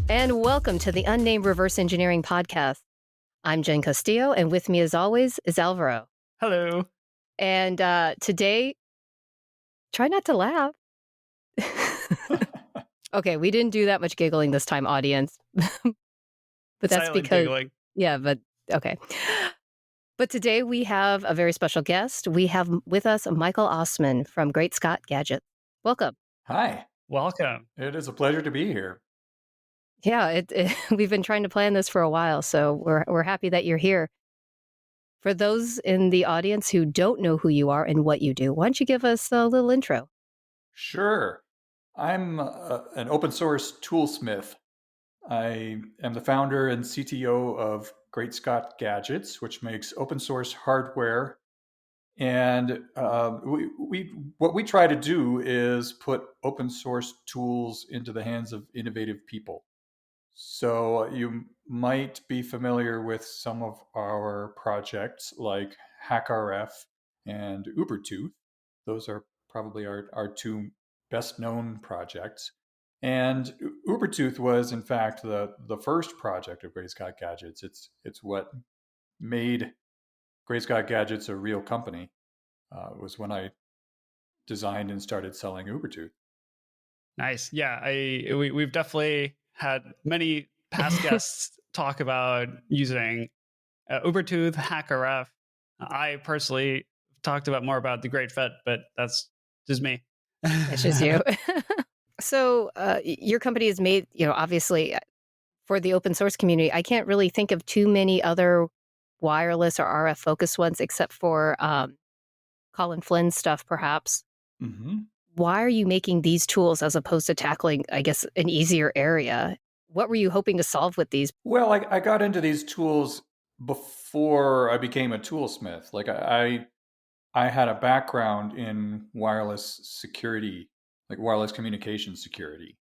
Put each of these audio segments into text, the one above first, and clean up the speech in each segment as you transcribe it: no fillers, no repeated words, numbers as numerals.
And welcome to the Unnamed Reverse Engineering Podcast. I'm Jen Castillo, and with me as always is Alvaro. Hello. And today, try not to laugh. Okay, we didn't do that much giggling this time, audience. But that's Silent because, giggling. yeah, but okay. But today we have a very special guest. We have with us Michael Ossmann from Great Scott Gadgets. Welcome. Hi. Welcome. It is a pleasure to be here. Yeah, we've been trying to plan this for a while, so we're happy that you're here. For those in the audience who don't know who you are and what you do, why don't you give us a little intro? Sure. I'm an open source toolsmith. I am the founder and CTO of Great Scott Gadgets, which makes open source hardware. And what we try to do is put open source tools into the hands of innovative people. So you might be familiar with some of our projects like HackRF and Ubertooth. Those are probably our two best known projects. And Ubertooth was, in fact, the first project of Great Scott Gadgets. It's what made Great Scott Gadgets a real company. It was when I designed and started selling Ubertooth. Nice. Yeah, we've definitely had many past guests talk about using Ubertooth, HackRF. I personally talked about more about the Great Fet, but that's just me. It's just you. So your company is made, obviously for the open source community. I can't really think of too many other wireless or RF focused ones except for Colin Flynn's stuff, perhaps. Mm-hmm. Why are you making these tools as opposed to tackling, I guess, an easier area? What were you hoping to solve with these? Well, I got into these tools before I became a toolsmith. Like I had a background in wireless security, like wireless communication security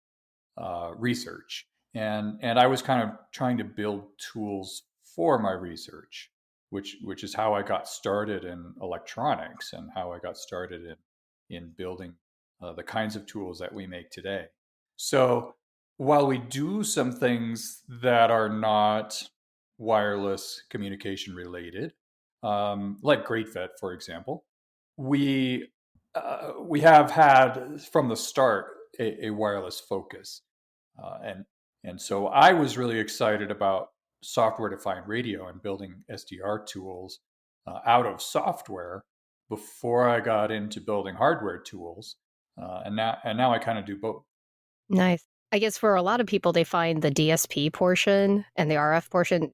research, and I was kind of trying to build tools for my research, which is how I got started in electronics and how I got started in building the kinds of tools that we make today. So while we do some things that are not wireless communication related, like GreatVet, for example, we have had from the start a wireless focus, and so I was really excited about software-defined radio and building SDR tools out of software before I got into building hardware tools. And now I kind of do both. Nice. I guess for a lot of people, they find the DSP portion and the RF portion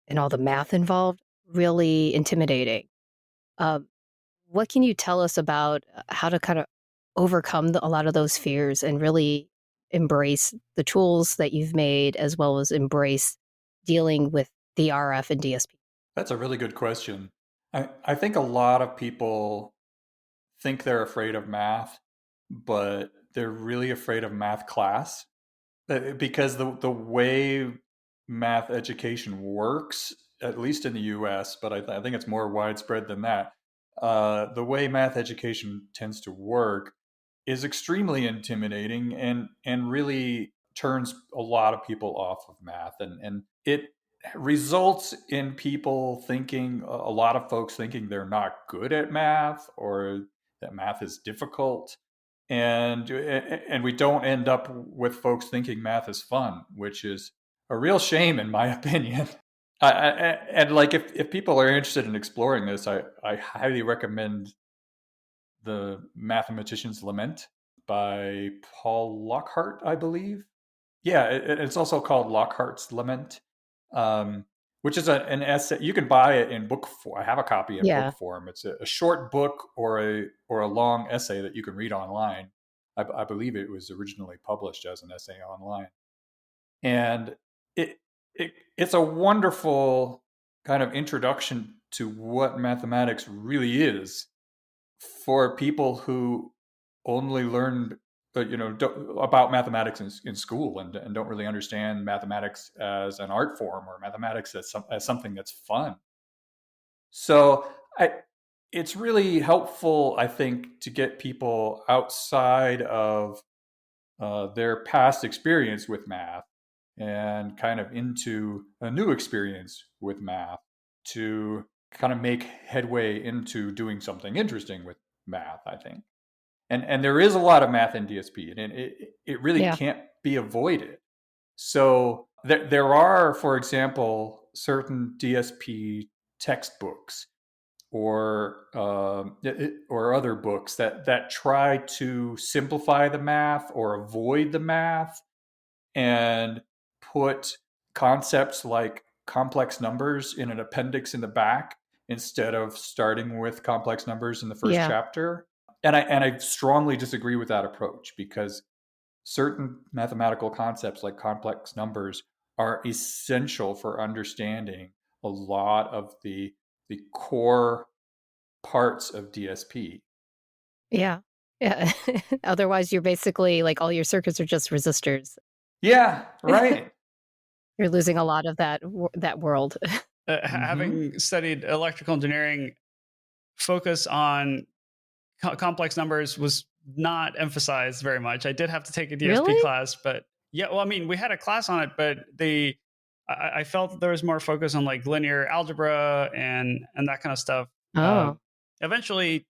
and all the math involved really intimidating. What can you tell us about how to kind of overcome a lot of those fears and really embrace the tools that you've made, as well as embrace dealing with the RF and DSP? That's a really good question. I think a lot of people think they're afraid of math, but they're really afraid of math class because the way math education works, at least in the US, but I think it's more widespread than that. The way math education tends to work is extremely intimidating and really turns a lot of people off of math. And it results in people thinking, a lot of folks thinking they're not good at math or that math is difficult. And we don't end up with folks thinking math is fun, which is a real shame in my opinion. And like if people are interested in exploring this, I highly recommend The Mathematician's Lament by Paul Lockhart, I believe. Yeah, it's also called Lockhart's Lament, which is an essay. You can buy it in book form. I have a copy in book form. It's a short book or a long essay that you can read online. I believe it was originally published as an essay online, and it's a wonderful kind of introduction to what mathematics really is for people who only learned about mathematics in school and don't really understand mathematics as an art form or mathematics as something that's fun. So it's really helpful, I think, to get people outside of their past experience with math and kind of into a new experience with math to kind of make headway into doing something interesting with math, I think. And there is a lot of math in DSP, and it really Yeah. can't be avoided. So there are, for example, certain DSP textbooks or other books that try to simplify the math or avoid the math and put concepts like complex numbers in an appendix in the back instead of starting with complex numbers in the first Yeah. chapter. And I strongly disagree with that approach because certain mathematical concepts like complex numbers are essential for understanding a lot of the core parts of DSP. Yeah. Yeah. Otherwise, you're basically like all your circuits are just resistors. Yeah, right. You're losing a lot of that world. Mm-hmm. Having studied electrical engineering, focus on complex numbers was not emphasized very much. I did have to take a DSP Really? class, but yeah, well, I mean, we had a class on it, but I felt that there was more focus on like linear algebra and that kind of stuff. Oh. Eventually,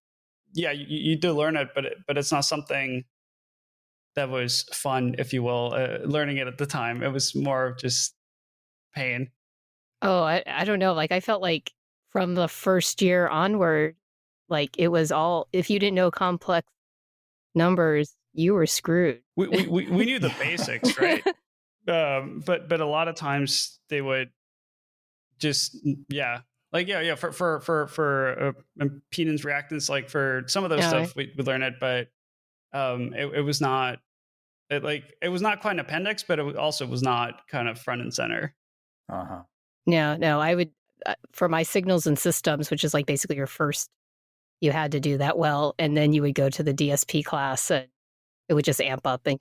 yeah, you do learn it, but it's not something that was fun, if you will. Learning it at the time, it was more just pain. Oh, I don't know. Like I felt like from the first year onward, like it was all if you didn't know complex numbers, you were screwed. We knew the basics, right? But a lot of times they would just yeah, like yeah for impedance reactance, like for some of those Yeah. stuff we learn it, but it was not it was not quite an appendix, but it also was not kind of front and center. Uh-huh. No, I would for my signals and systems, which is like basically your first, you had to do that well, and then you would go to the DSP class, and it would just amp up. And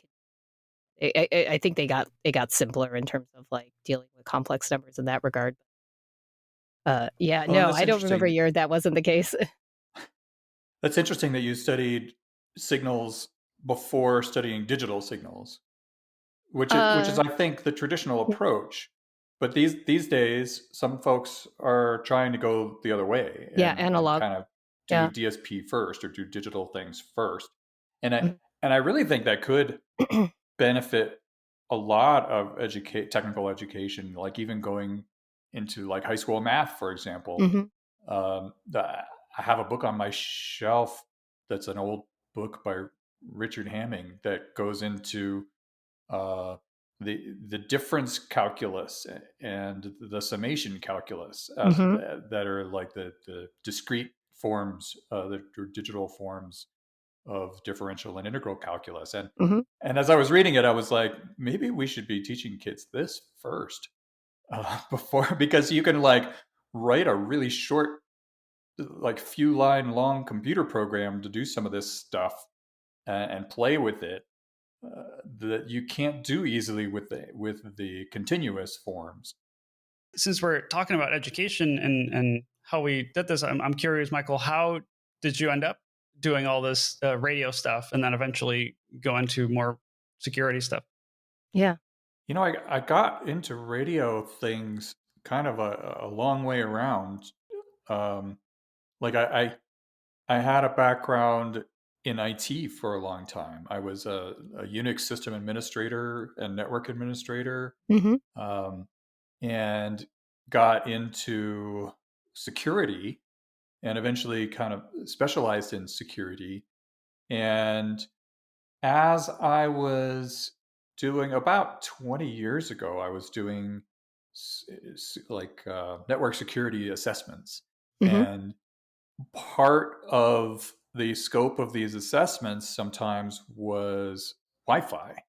I think they got simpler in terms of like dealing with complex numbers in that regard. Yeah, Oh, and no, I don't remember a year that wasn't the case. that's interesting that you studied signals before studying digital signals, which is uh, I think the traditional approach. But these days, some folks are trying to go the other way yeah, and analog. kind of do Yeah. DSP first or do digital things first. And I Mhm. and I really think that could benefit a lot of technical education, like even going into like high school math, for example. Mhm. I have a book on my shelf that's an old book by Richard Hamming that goes into uh, the difference calculus and the summation calculus as Mhm. that are like the discrete forms, the digital forms of differential and integral calculus. Mhm. And as I was reading it, I was like, maybe we should be teaching kids this first before, because you can like write a really short, like few line long computer program to do some of this stuff and play with it that you can't do easily with the continuous forms. Since we're talking about education and how we did this, I'm curious, Michael, how did you end up doing all this radio stuff and then eventually go into more security stuff? Yeah. I got into radio things kind of a long way around. Um, like I had a background in IT for a long time. I was a Unix system administrator and network administrator, Mhm. um, and got into security and eventually kind of specialized in security. And as I was doing about 20 years ago, I was doing like network security assessments. Mhm. And part of the scope of these assessments sometimes was Wi Fi.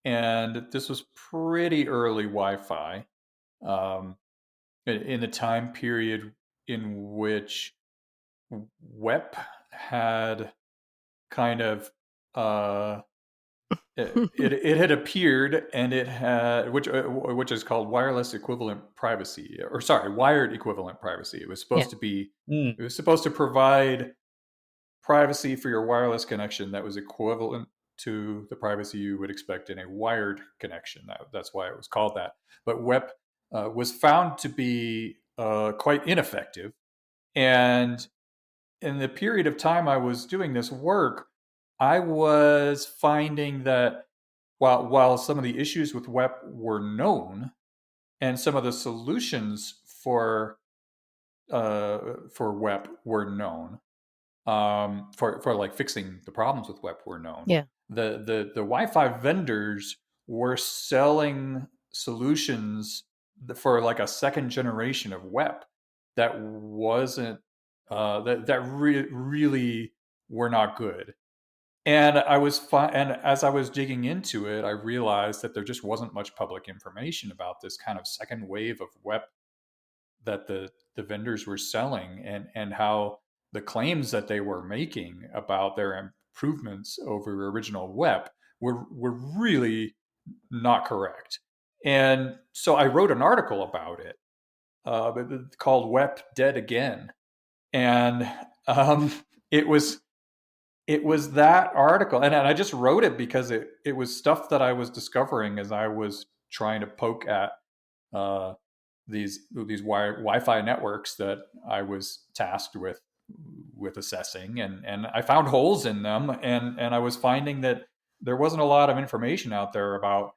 And this was pretty early Wi Fi. um, in the time period in which WEP had kind of it had appeared, and it had which is called wireless equivalent privacy, or sorry, wired equivalent privacy. It was Yeah. supposed to be Mm. it was supposed to provide privacy for your wireless connection that was equivalent to the privacy you would expect in a wired connection. That's why it was called that. But WEP was found to be quite ineffective. And in the period of time I was doing this work, I was finding that while some of the issues with WEP were known, and some of the solutions for WEP were known, for like fixing the problems with WEP were known. Yeah. The Wi-Fi vendors were selling solutions for like a second generation of WEP that wasn't really were not good. And and as I was digging into it, I realized that there just wasn't much public information about this kind of second wave of WEP that the vendors were selling, and how the claims that they were making about their improvements over original WEP were really not correct. And so I wrote an article about it, called "WEP Dead Again," and um, it was it was that article, and I just wrote it because it was stuff that I was discovering as I was trying to poke at uh, these Wi-Fi networks that I was tasked with assessing, and I found holes in them, and I was finding that there wasn't a lot of information out there about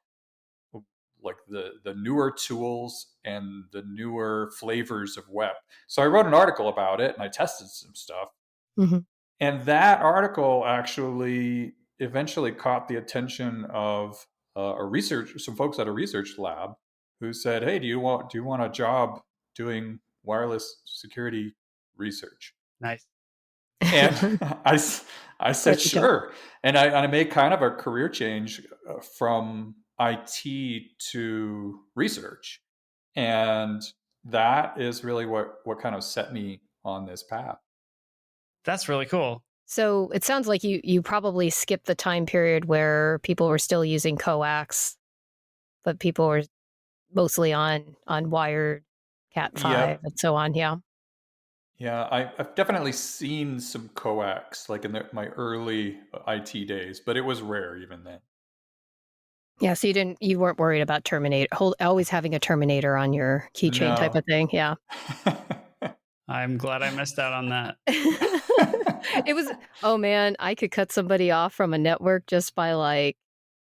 like the newer tools and the newer flavors of WEP. So I wrote an article about it, and I tested some stuff, Hmm. and that article actually eventually caught the attention of some folks at a research lab who said, "Hey, do you want a job doing wireless security research?" Nice. And I, I said Worth a shot. sure, and I made kind of a career change from IT to research, and that is really what kind of set me on this path. That's really cool. So it sounds like you probably skipped the time period where people were still using coax, but people were mostly on wired Cat 5 Yep. and so on. Yeah. Yeah, I've definitely seen some coax like in my early IT days, but it was rare even then. Yeah. So you weren't worried about always having a terminator on your keychain type No. of thing. Yeah. I'm glad I missed out on that. It was, oh man, I could cut somebody off from a network just by like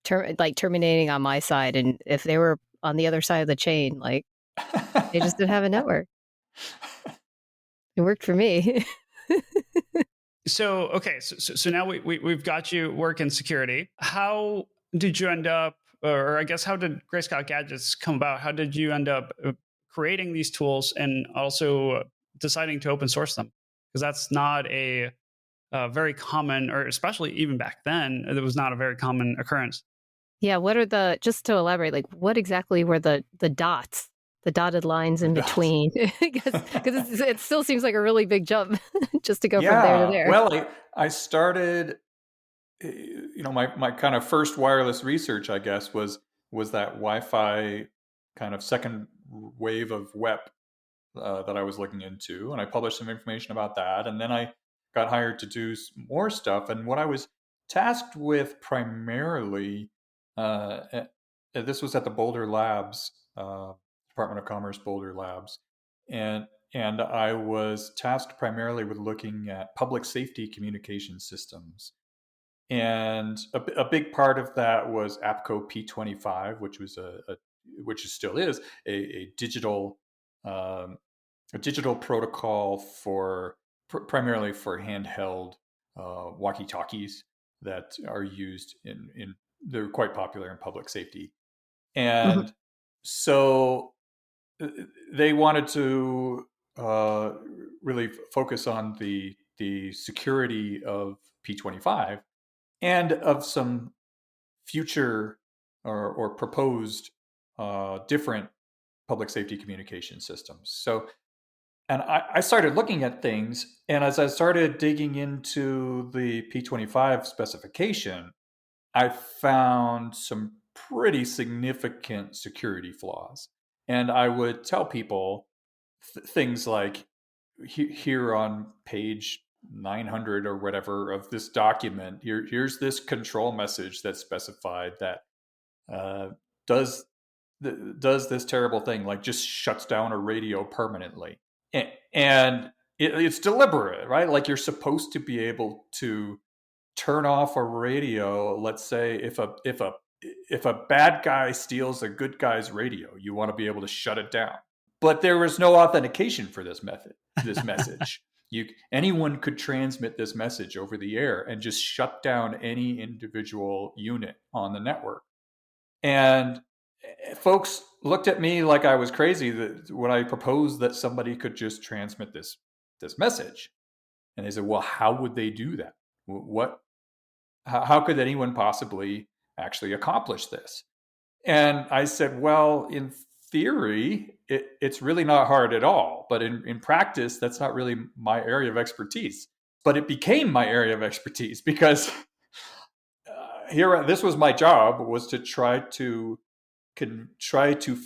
terminating on my side, and if they were on the other side of the chain, like they just didn't have a network. It worked for me. So, okay, so now we've got you work in security. How did you end up, or I guess, how did Gray Scott Gadgets come about? How did you end up creating these tools and also deciding to open source them? Because that's not a very common, or especially even back then, it was not a very common occurrence. Yeah, what are just to elaborate, like what exactly were the dots, the dotted lines in between? Because it still seems like a really big jump just to go from there to Yeah, there. well, I started, my kind of first wireless research, I guess, was that Wi-Fi kind of second wave of WEP that I was looking into, and I published some information about that, and then I got hired to do more stuff. And what I was tasked with primarily, this was at the Boulder Labs, Department of Commerce Boulder Labs, and and I was tasked primarily with looking at public safety communication systems. And a big part of that was APCO P25, which was which still is a um, digital protocol for primarily for handheld walkie-talkies that are used in they're quite popular in public safety. Mhm, And so they wanted to uh, really focus on the security of P25 and of some future or proposed different public safety communication systems. So, and I started looking at things, and as I started digging into the P25 specification, I found some pretty significant security flaws. And I would tell people things like, here on page 900 or whatever of this document, here's this control message that specified that uh, does does this terrible thing, like just shuts down a radio permanently. And it's deliberate, right? Like, you're supposed to be able to turn off a radio. Let's say if a bad guy steals a good guy's radio, you want to be able to shut it down. But there was no authentication for this message. Anyone could transmit this message over the air and just shut down any individual unit on the network. And folks looked at me like I was crazy when I proposed that somebody could just transmit this message. And they said, well, how would they do that? How could anyone possibly actually accomplish this? And I said, well, in theory, it's really not hard at all. But in practice, that's not really my area of expertise. But it became my area of expertise because this was my job, was to try to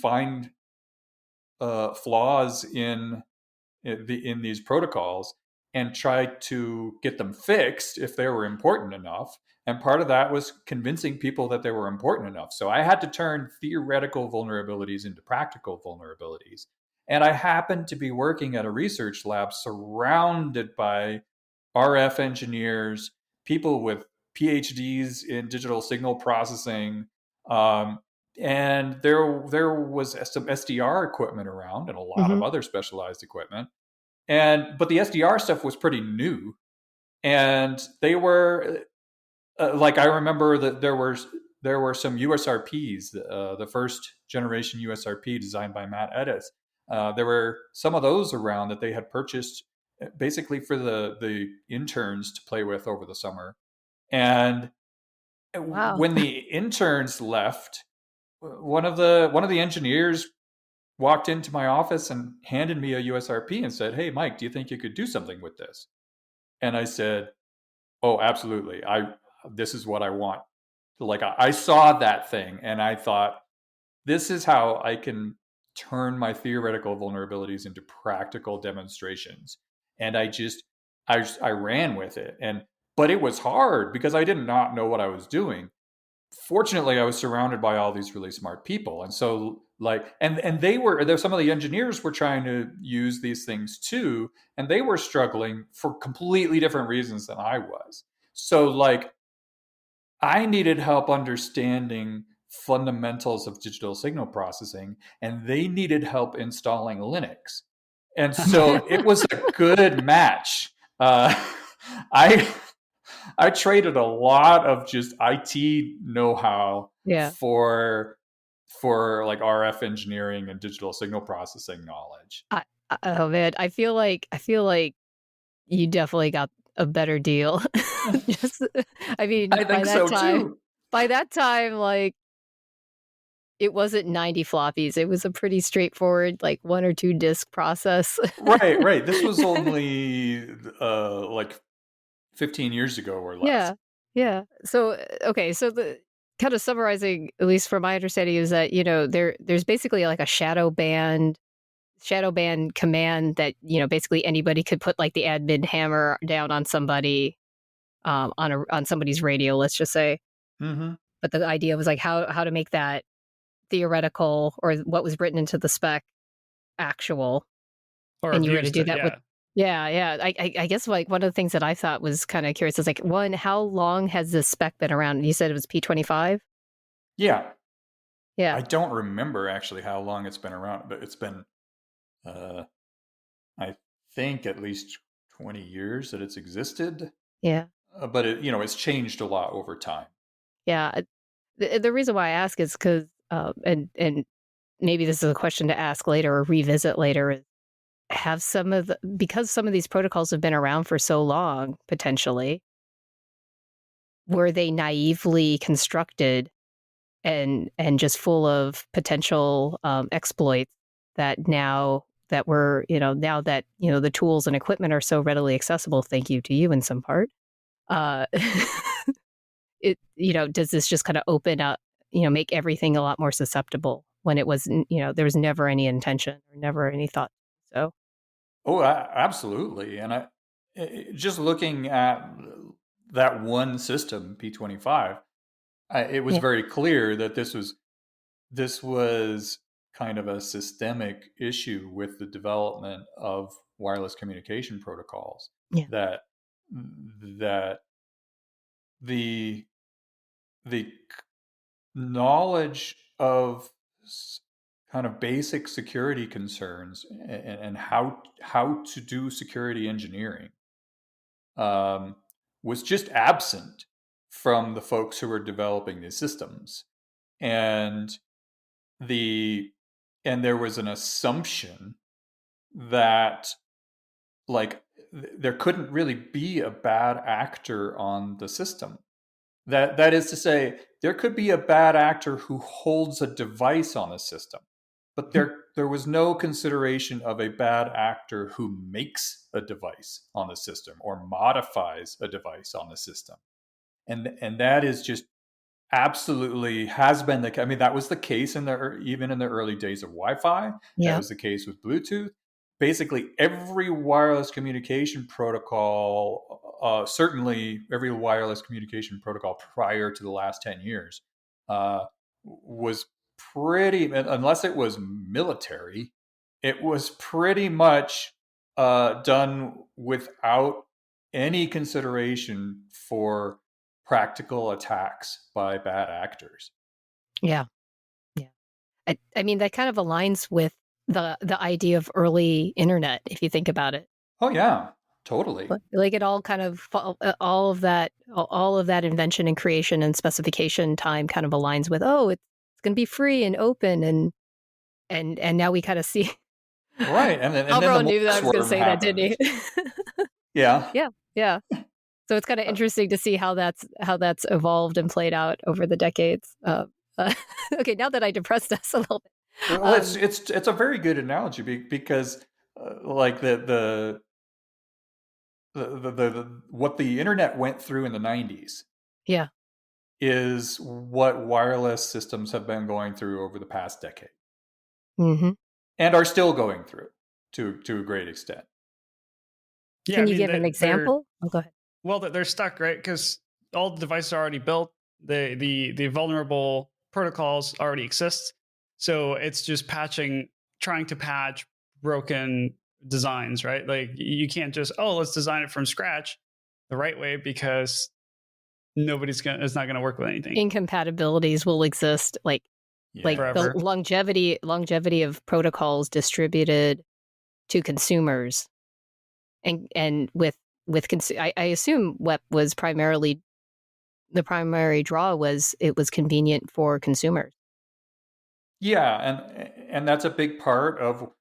find flaws in these protocols and try to get them fixed if they were important enough. And part of that was convincing people that they were important enough. So I had to turn theoretical vulnerabilities into practical vulnerabilities. And I happened to be working at a research lab surrounded by RF engineers, people with PhDs in digital signal processing. And there was some SDR equipment around and a lot of other specialized equipment. But the SDR stuff was pretty new. And they were like, I remember that there were some USRPs, the first generation USRP designed by Matt Edis. There were some of those around that they had purchased basically for the interns to play with over the summer. And Wow. when the interns left, one of the engineers walked into my office and handed me a USRP and said, "Hey, Mike, do you think you could do something with this?" And I said, "Oh, absolutely. This is what I want." Like, I saw that thing and I thought, this is how I can turn my theoretical vulnerabilities into practical demonstrations. And I ran with it. But it was hard because I did not know what I was doing. Fortunately, I was surrounded by all these really smart people. And so, like, and some of the engineers were trying to use these things too, and they were struggling for completely different reasons than I was. So, like, I needed help understanding fundamentals of digital signal processing, and they needed help installing Linux. And so it was a good match. I I traded a lot of just IT know-how for like RF engineering and digital signal processing knowledge. Oh man, I feel like you definitely got a better deal. Just, I mean, I think so too. By that time, like, it wasn't 90 floppies. It was a pretty straightforward, like, 1 or 2 disk process. Right. This was only like 15 years ago or less. Yeah. So, okay, so the kind of summarizing, at least from my understanding, is that, there's basically like a shadow band command that, basically anybody could put like the admin hammer down on somebody, on somebody's radio, let's just say. Mm-hmm. But the idea was like how to make that theoretical, or what was written into the spec, actual. Or And you were going to do abused it, that with. Yeah. I guess, like, one of the things that I thought was kind of curious is, like, one, how long has this spec been around? And you said it was P25? Yeah. Yeah. I don't remember actually how long it's been around, but it's been, I think, at least 20 years that it's existed. Yeah. But it's changed a lot over time. Yeah. The reason why I ask is because, and maybe this is a question to ask later or revisit later, is because some of these protocols have been around for so long, potentially, were they naively constructed and just full of potential exploits that now that the tools and equipment are so readily accessible, thank you to you in some part, uh, does this just kind of open up, make everything a lot more susceptible when it was, there was never any intention or never any thought. So, Oh, absolutely. And just looking at that one system, P25, it was yeah, very clear that this was kind of a systemic issue with the development of wireless communication protocols, yeah, that that the knowledge of kind of basic security concerns, and how to do security engineering, um, was just absent from the folks who were developing these systems. And the and there was an assumption that, like, there couldn't really be a bad actor on the system. That is to say, there could be a bad actor who holds a device on a system, but there was no consideration of a bad actor who makes a device on the system or modifies a device on the system. And that is just absolutely has been I mean, that was the case even in the early days of Wi-Fi. That yeah, was the case with Bluetooth. Basically, every wireless communication protocol, certainly every wireless communication protocol prior to the last 10 years, was pretty, unless it was military, it was pretty much done without any consideration for practical attacks by bad actors. yeah, yeah. I mean, that kind of aligns with the idea of early internet, if you think about it. Oh yeah, totally. Like it all kind of all of that invention and creation and specification time kind of aligns with, oh, it's going to be free and open, and now we kind of see. Right, and then the Alvaro knew that I Morse was going to worm say that, didn't happened. he? Yeah. Yeah, yeah. So it's kind of interesting to see how that's evolved and played out over the decades. Okay, now that I depressed us a little bit. Well, it's a very good analogy, because like what the internet went through in the 90s Yeah. is what wireless systems have been going through over the past decade, Hmm. and are still going through to a great extent. Yeah, I Can you mean give an example? Oh, go ahead. well, they're stuck, right? Because all the devices are already built. The vulnerable protocols already exist. So it's just trying to patch broken designs, right? Like you can't just, oh, let's design it from scratch the right way, because it's not gonna work with anything Incompatibilities will exist, like the forever. longevity of protocols distributed to consumers, and I assume what was primarily the primary draw was it was convenient for consumers. Yeah, and that's a big part of,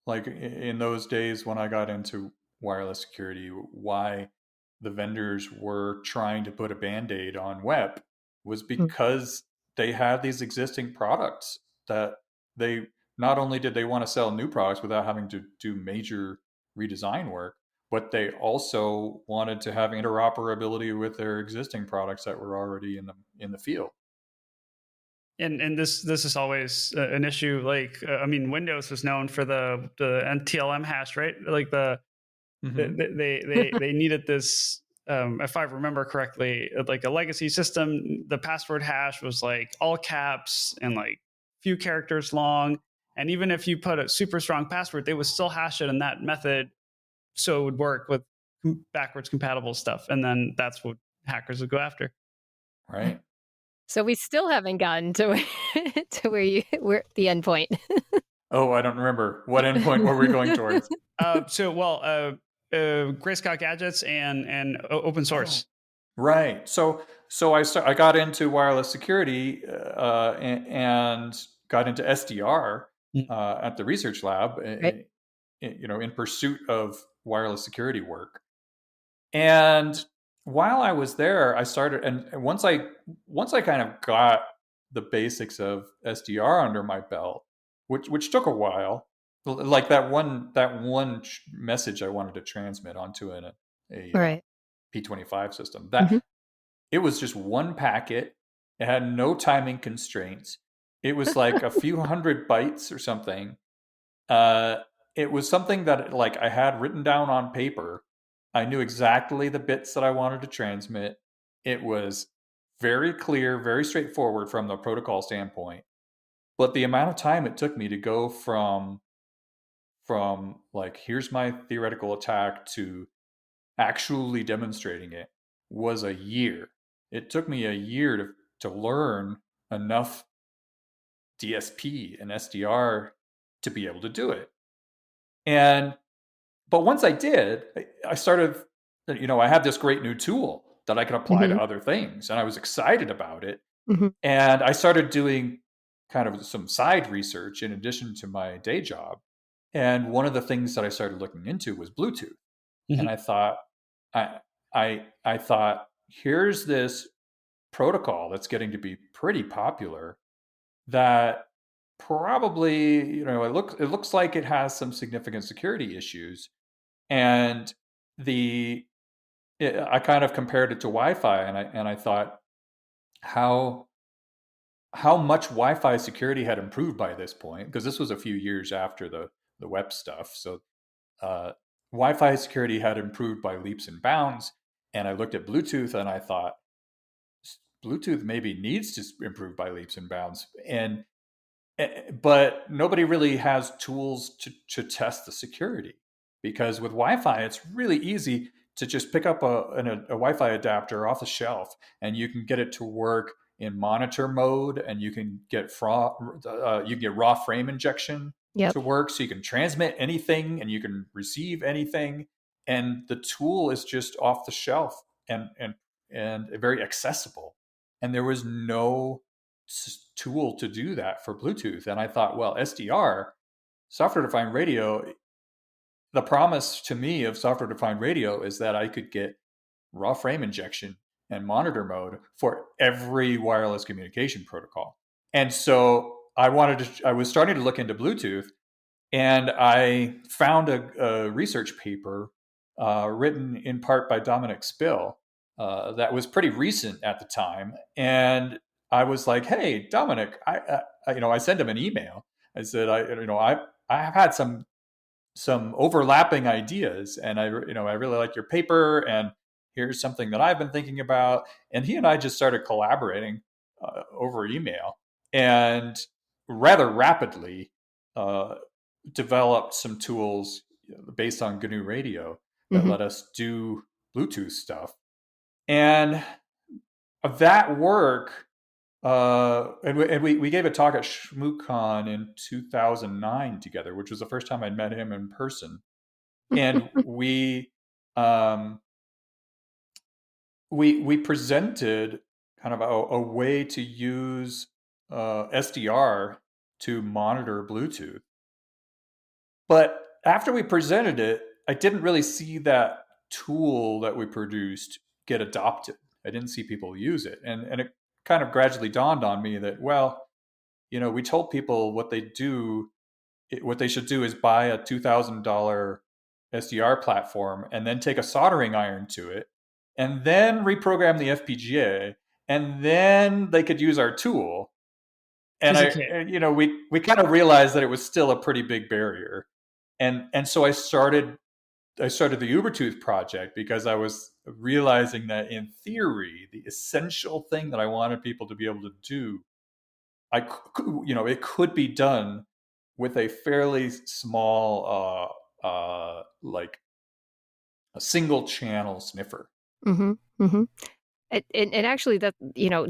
like, in those days when I got into wireless security, why the vendors were trying to put a band-aid on web was Mm. because they had these existing products that they not only did they want to sell new products without having to do major redesign work, but they also wanted to have interoperability with their existing products that were already in the field. And this is always an issue. Like I mean, Windows was known for the NTLM hash, right? Like Hmm. they needed this. If I remember correctly, like a legacy system, the password hash was like all caps and like few characters long. And even if you put a super strong password, they would still hash it in that method, so it would work with backwards compatible stuff. And then that's what hackers would go after. Right. So we still haven't gotten to to where the end point. Oh, I don't remember. What endpoint were we going towards? Grayscale gadgets and open Oh, source. right. So I got into wireless security, and got into SDR Mm. at the research lab, Right? in pursuit of wireless security work. And while I was there, I started, and once I kind of got the basics of SDR under my belt, which took a while, like that one message I wanted to transmit onto a Right. P25 system. Mhm. It was just one packet. It had no timing constraints. It was like a few hundred bytes or something. Uh, it was something that like I had written down on paper. I knew exactly the bits that I wanted to transmit. It was very clear, very straightforward from the protocol standpoint. But the amount of time it took me to go from like here's my theoretical attack to actually demonstrating it was a year. It took me a year to learn enough DSP and SDR to be able to do it. And but once I did, I started, I had this great new tool that I could apply to Mhm. other things, and I was excited about it. Mhm. And I started doing kind of some side research in addition to my day job. And one of the things that I started looking into was Bluetooth. And Mhm. I thought, I, I thought, here's this protocol that's getting to be pretty popular that probably, it looks like it has some significant security issues. And the I kind of compared it to Wi-Fi, and I thought how how much Wi-Fi security had improved by this point, because this was a few years after the web stuff. So uh, Wi-Fi security had improved by leaps and bounds. And I looked at Bluetooth and I thought Bluetooth maybe needs to improve by leaps and bounds. And but nobody really has tools to test the security, because with Wi-Fi it's really easy to just pick up a Wi-Fi adapter off the shelf, and you can get it to work in monitor mode, and you can get raw frame injection Yep. to work, so you can transmit anything and you can receive anything, and the tool is just off the shelf and very accessible, and there was no tool to do that for Bluetooth. And I thought, well, SDR, software defined radio, the promise to me of software defined radio is that I could get raw frame injection and monitor mode for every wireless communication protocol. And so I was starting to look into Bluetooth, and I found a research paper written in part by Dominic Spill that was pretty recent at the time. And I was like, "Hey, Dominic, I sent him an email. I said, I have had some overlapping ideas, and I really like your paper, and here's something that I've been thinking about." And he and I just started collaborating over email, and rather rapidly uh, developed some tools based on GNU Radio that Mhm. let us do Bluetooth stuff. And that work, and we gave a talk at ShmooCon in 2009 together, which was the first time I'd met him in person. And um, we presented kind of a way to use SDR to monitor Bluetooth. But after we presented it, I didn't really see that tool that we produced get adopted. I didn't see people use it. And it kind of gradually dawned on me that, well, we told people what they should do is buy a $2,000 SDR platform and then take a soldering iron to it and then reprogram the FPGA, and then they could use our tool. And Piece of cake. we kind of realized that it was still a pretty big barrier. And so I started the Ubertooth project because I was realizing that in theory, the essential thing that I wanted people to be able to do, it could be done with a fairly small, like a single channel sniffer. Mhm. Mhm. And actually that,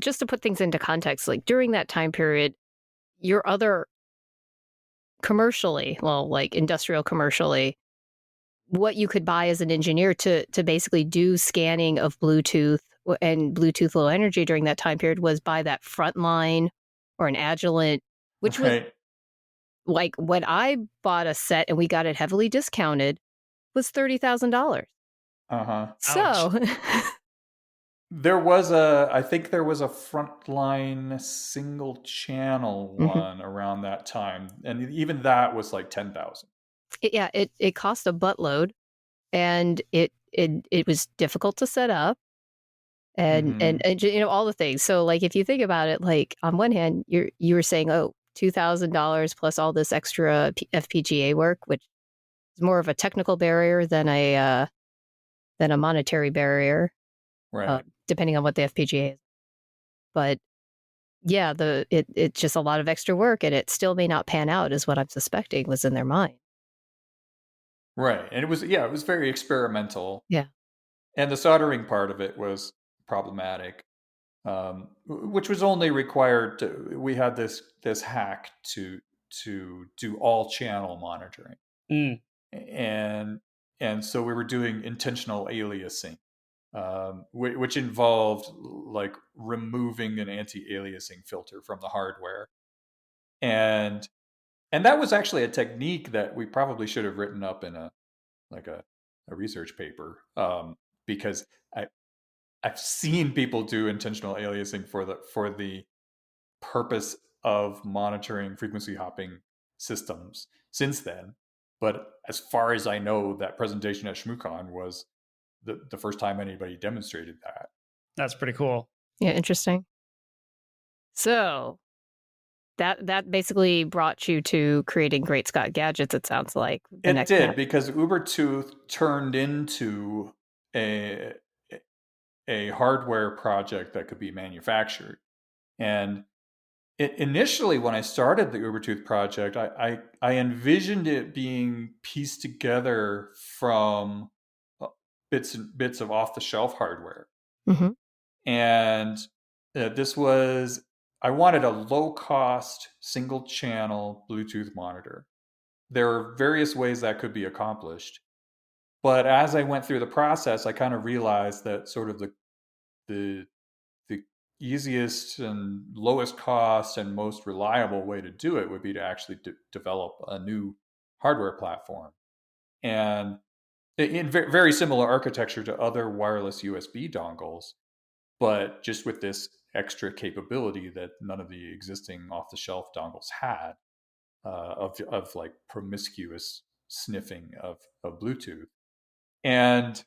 just to put things into context, like during that time period, your other commercially, well, like industrial commercially, what you could buy as an engineer to basically do scanning of Bluetooth and Bluetooth Low Energy during that time period was buy that Frontline or an Agilent, which was Right. like when I bought a set and we got it heavily discounted was $30,000. Uh huh. Ouch. So I think there was a frontline single channel Hmm. one around that time, and even that was like 10,000. Yeah, it cost a buttload, and it was difficult to set up, Mm-hmm. and all the things. So like if you think about it, like on one hand, you were saying, oh, $2,000 plus all this extra FPGA work, which is more of a technical barrier than a monetary barrier, Right. depending on what the FPGA is. But yeah, it's just a lot of extra work, and it still may not pan out, is what I'm suspecting was in their mind. Right. And it was very experimental. Yeah. And the soldering part of it was problematic, which was only required we had this hack to do all channel monitoring. Mm. And and so we were doing intentional aliasing, which involved like removing an anti-aliasing filter from the hardware. And and that was actually a technique that we probably should have written up in like a research paper, because I I've seen people do intentional aliasing for the purpose of monitoring frequency hopping systems since then. But as far as I know, that presentation at ShmooCon was the first time anybody demonstrated that. That's pretty cool. Yeah, interesting. So that basically brought you to creating Great Scott Gadgets, it sounds like, the It next did, step. because Ubertooth turned into a a hardware project that could be manufactured. And initially, when I started the Ubertooth project, I envisioned it being pieced together from bits of off the shelf hardware. Hmm. And this was, I wanted a low cost single channel Bluetooth monitor. There are various ways that could be accomplished. But as I went through the process, I kind of realized that sort of the the easiest and lowest cost and most reliable way to do it would be to actually develop a new hardware platform, and in very similar architecture to other wireless USB dongles, but just with this extra capability that none of the existing off the shelf dongles had, of like promiscuous sniffing of Bluetooth. And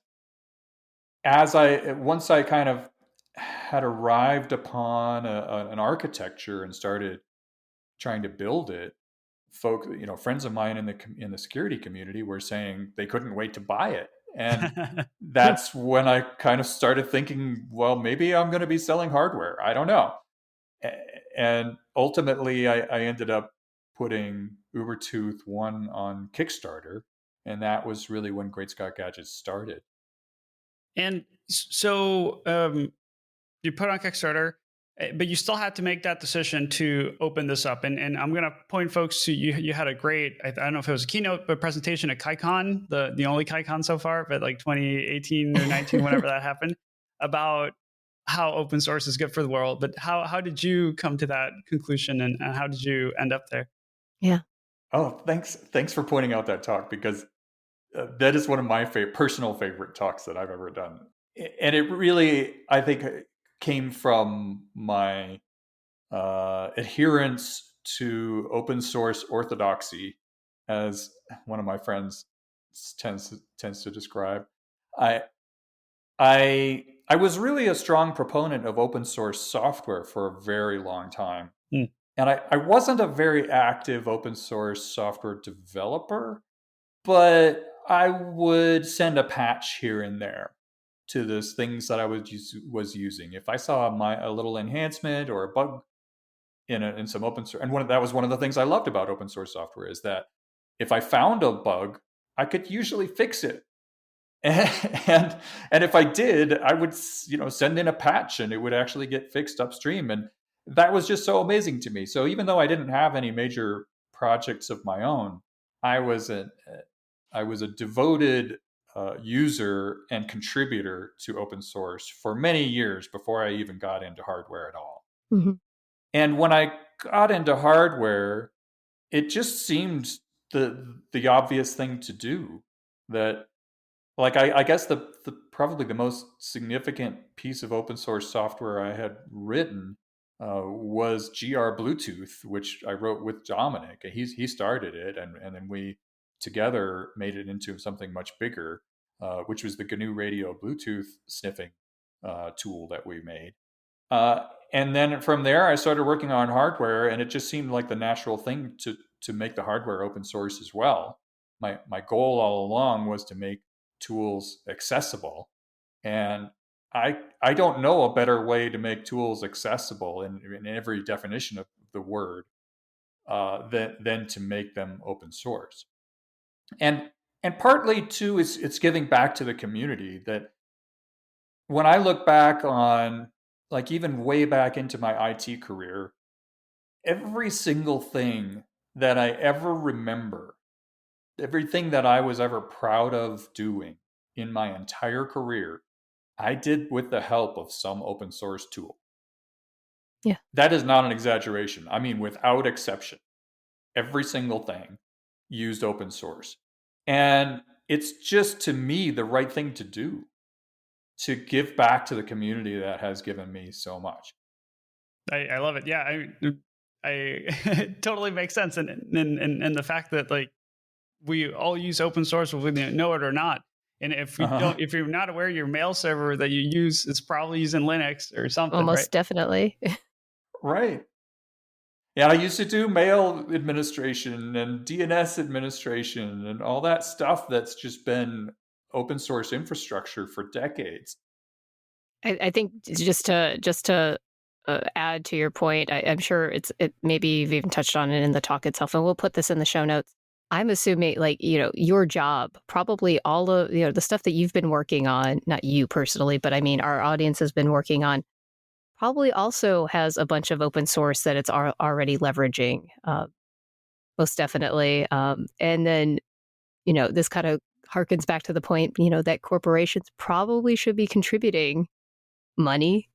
as I once I kind of had arrived upon an architecture and started trying to build it, friends of mine in the security community were saying they couldn't wait to buy it. And that's when I kind of started thinking, well, maybe I'm going to be selling hardware. I don't know. And ultimately, I ended up putting Ubertooth 1 on Kickstarter. And that was really when Great Scott Gadgets started. And so you put on Kickstarter, but you still had to make that decision to open this up. And I'm going to point folks to you had a great, I don't know if it was a keynote, but presentation at KaiCon, the only KaiCon so far, but like 2018 or 19, whenever that happened, about how open source is good for the world. But how did you come to that conclusion, and how did you end up there? Yeah. Oh, thanks for pointing out that talk, because that is one of my personal favorite talks that I've ever done. And it really, I think, came from my adherence to open source orthodoxy, as one of my friends tends to describe. I I was really a strong proponent of open source software for a very long time. Hmm. And I wasn't a very active open source software developer, but I would send a patch here and there to those things that I was using. If I saw a little enhancement or a bug in some open source, and that was one of the things I loved about open source software, is that if I found a bug, I could usually fix it. and and if I did, I would send in a patch and it would actually get fixed upstream, and that was just so amazing to me. So even though I didn't have any major projects of my own, I was a devoted user and contributor to open source for many years before I even got into hardware at all. Hmm. And when I got into hardware, it just seemed the obvious thing to do. That like I guess the probably the most significant piece of open source software I had written was GR Bluetooth, which I wrote with Dominic. He started it, and then we together made it into something much bigger, which was the GNU Radio Bluetooth sniffing tool that we made. And then from there, I started working on hardware, and it just seemed like the natural thing to make the hardware open source as well. My goal all along was to make tools accessible, and I don't know a better way to make tools accessible in every definition of the word than to make them open source. And partly too, it's giving back to the community. That when I look back on, like, even way back into my IT career, every single thing that I ever remember, everything that I was ever proud of doing in my entire career, I did with the help of some open source tool. Yeah. That is not an exaggeration. I mean, without exception, every single thing used open source. And it's just, to me, the right thing to do, to give back to the community that has given me so much. I love it. Yeah, I it totally makes sense, and the fact that like we all use open source whether you know it or not. And if you Uh-huh. don't, if you're not aware, your mail server that you use is probably using Linux or something, right? Almost definitely. Right. Yeah, I used to do mail administration and DNS administration and all that stuff that's just been open source infrastructure for decades. I think just to add to your point, I'm sure it maybe you've even touched on it in the talk itself, and we'll put this in the show notes. I'm assuming, like, your job, probably all of the stuff that you've been working on, not you personally, but I mean our audience has been working on, probably also has a bunch of open source that it's already leveraging, most definitely. And then this kind of harkens back to the point that corporations probably should be contributing money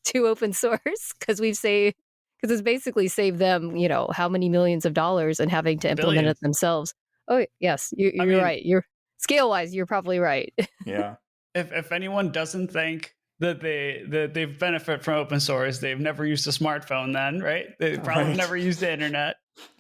to open source because it's basically saved them how many millions of dollars and having to implement it Billions. themselves. Oh yes, I you're mean, right. You're scale wise, you're probably right. Yeah. if anyone doesn't think that they benefit from open source, they've never used a smartphone. Then, right? They probably Right. never used the internet.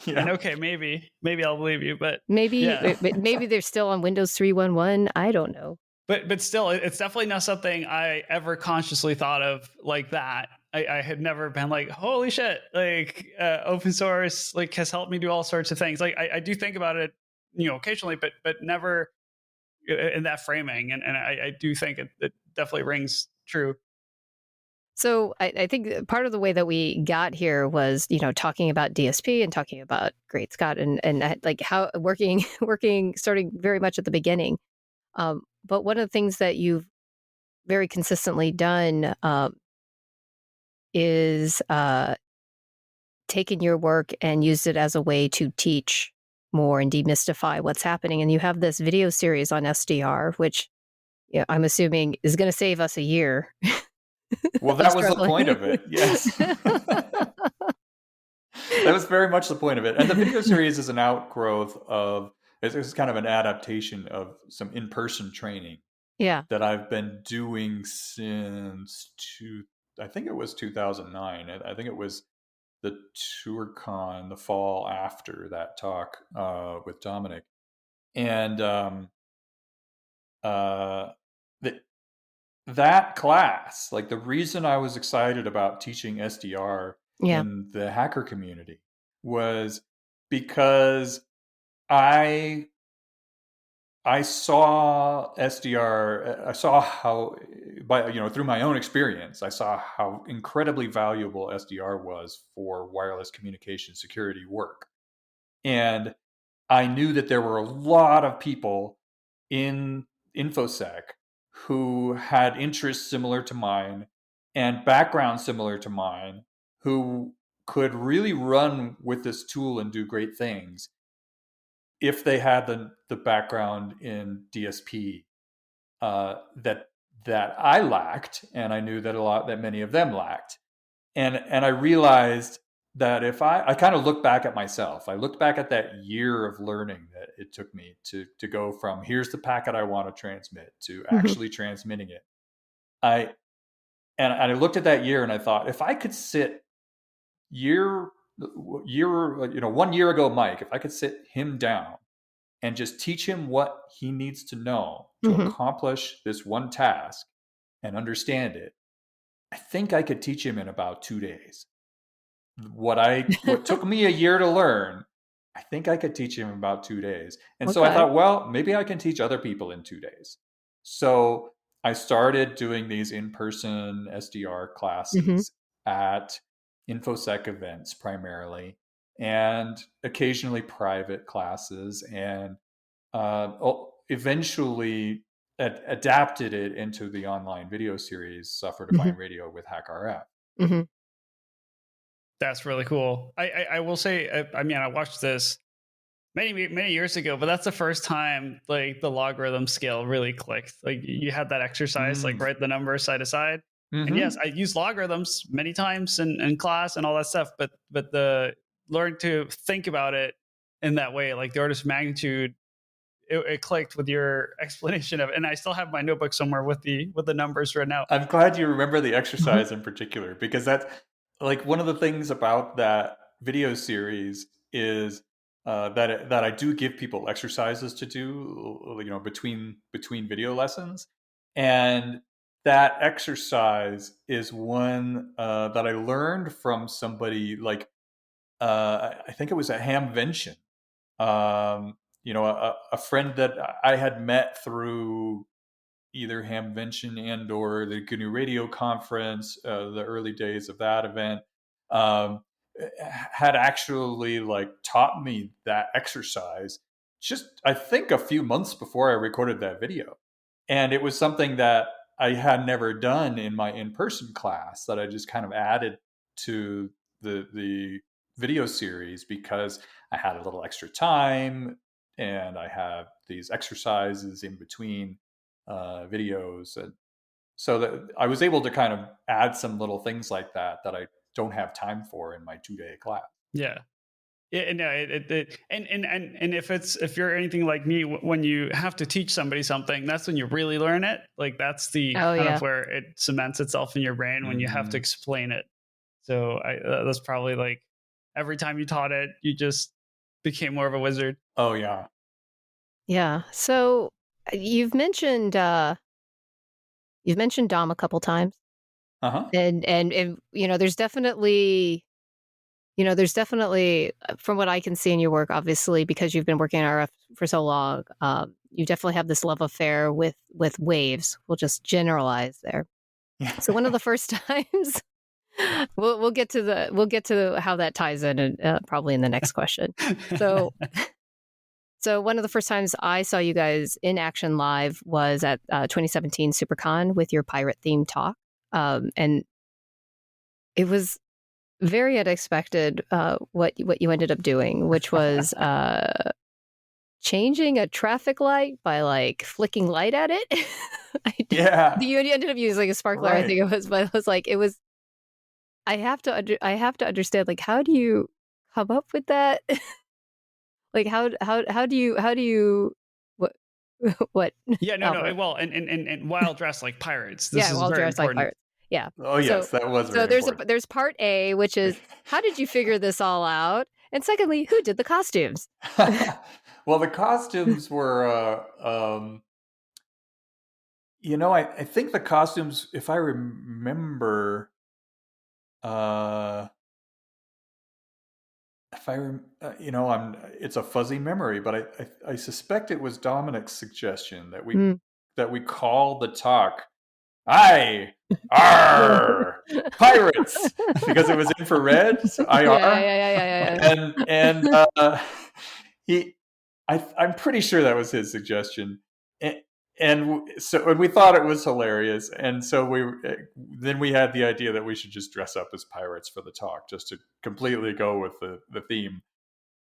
And Yeah. okay, maybe I'll believe you, but yeah. Maybe they're still on Windows 3.11. I don't know. But still, it's definitely not something I ever consciously thought of like that. I had never been like, holy shit, like open source like has helped me do all sorts of things. Like I do think about it, occasionally, but never in that framing. And I do think it definitely rings true. So I think part of the way that we got here was, talking about DSP and talking about Great Scott and like how working starting very much at the beginning. But one of the things that you've very consistently done is taken your work and used it as a way to teach more and demystify what's happening. And you have this video series on SDR, which I'm assuming is going to save us a year Well, of that was the point struggling. of it. Yes. That was very much the point of it. And the video series is an outgrowth of, it's kind of an adaptation of some in-person training Yeah. that I've been doing since I think it was 2009. I think it was the TourCon, the fall after that talk with Dominic. And uh, the, that class, like, the reason I was excited about teaching SDR Yeah. in the hacker community was because I saw SDR. I saw how, through my own experience, I saw how incredibly valuable SDR was for wireless communication security work, and I knew that there were a lot of people in InfoSec who had interests similar to mine and backgrounds similar to mine, who could really run with this tool and do great things if they had the background in DSP that I lacked, and I knew that many of them lacked, and I realized that if I kind of look back at myself, I looked back at that year of learning that it took me to go from here's the packet I want to transmit to Mhm. actually transmitting it. I and I looked at that year and I thought, if I could sit year year 1 year ago, Mike, if I could sit him down and just teach him what he needs to know to Mhm. accomplish this one task and understand it, I think I could teach him in about 2 days. What took me a year to learn, I think I could teach him in about 2 days. And so I Okay. thought, well, maybe I can teach other people in 2 days. So I started doing these in-person SDR Mhm. classes at InfoSec events primarily, and occasionally private classes, and eventually adapted it into the online video series Software Mhm. Defined Radio with HackRF. Mhm. That's really cool. I will say, I mean, I watched this many years ago, but that's the first time like the logarithm scale really clicked. Like you had that exercise, like Mm. write the numbers side to side. And yes, Mm-hmm. I use logarithms many times in class and all that stuff, but the learn to think about it in that way, like the order of magnitude, it clicked with your explanation of it. And I still have my notebook somewhere with the numbers right now. I'm glad you remember the Mhm. exercise in particular, because that's like one of the things about that video series is that I do give people exercises to do, between video lessons, and that exercise is one that I learned from somebody like I think it was a Hamvention, a friend that I had met through either Hamvention and or the GNU Radio conference, the early days of that event, um, had actually like taught me that exercise just I think a few months before I recorded that video, and it was something that I had never done in my in-person class that I just kind of added to the video series because I had a little extra time and I have these exercises in between videos, and so that I was able to kind of add some little things like that I don't have time for in my 2 day class. Yeah. Yeah, no, and if you're anything like me, when you have to teach somebody something, that's when you really learn it. Like that's the Oh, kind of yeah. where it cements itself in your brain when you have to Mm-hmm. explain it. So that's probably like every time you taught it, you just became more of a wizard. Oh yeah. Yeah. So you've mentioned Dom a couple times, Uh huh. and there's definitely from what I can see in your work, obviously because you've been working in RF for so long, you definitely have this love affair with waves. We'll just generalize there. So one of the first times we'll get to how that ties in, and probably in the next question. So So one of the first times I saw you guys in action live was at 2017 SuperCon with your pirate themed talk, and it was very unexpected what you ended up doing, which was changing a traffic light by like flicking light at it. Yeah. You ended up using a sparkler, I think Right. it was, but it was like it was. I have to understand, like, how do you come up with that? Like how do you what what Yeah, no, no. Albert? Well, and while dressed like pirates, this Yeah, is well, very dressed like important. pirates. Yeah. Oh So yes, that was so very important. there's part A, which is how did you figure this all out? And secondly, who did the costumes? Well, the costumes were, I think the costumes, if I remember, uh, if I, rem- it's a fuzzy memory, but I suspect it was Dominic's suggestion Mm. that we call the talk I R pirates because it was infrared, so Yeah, yeah, IR, yeah, yeah, yeah, yeah. and he, I'm pretty sure that was his suggestion, and, and we thought it was hilarious, and so then we had the idea that we should just dress up as pirates for the talk, just to completely go with the theme.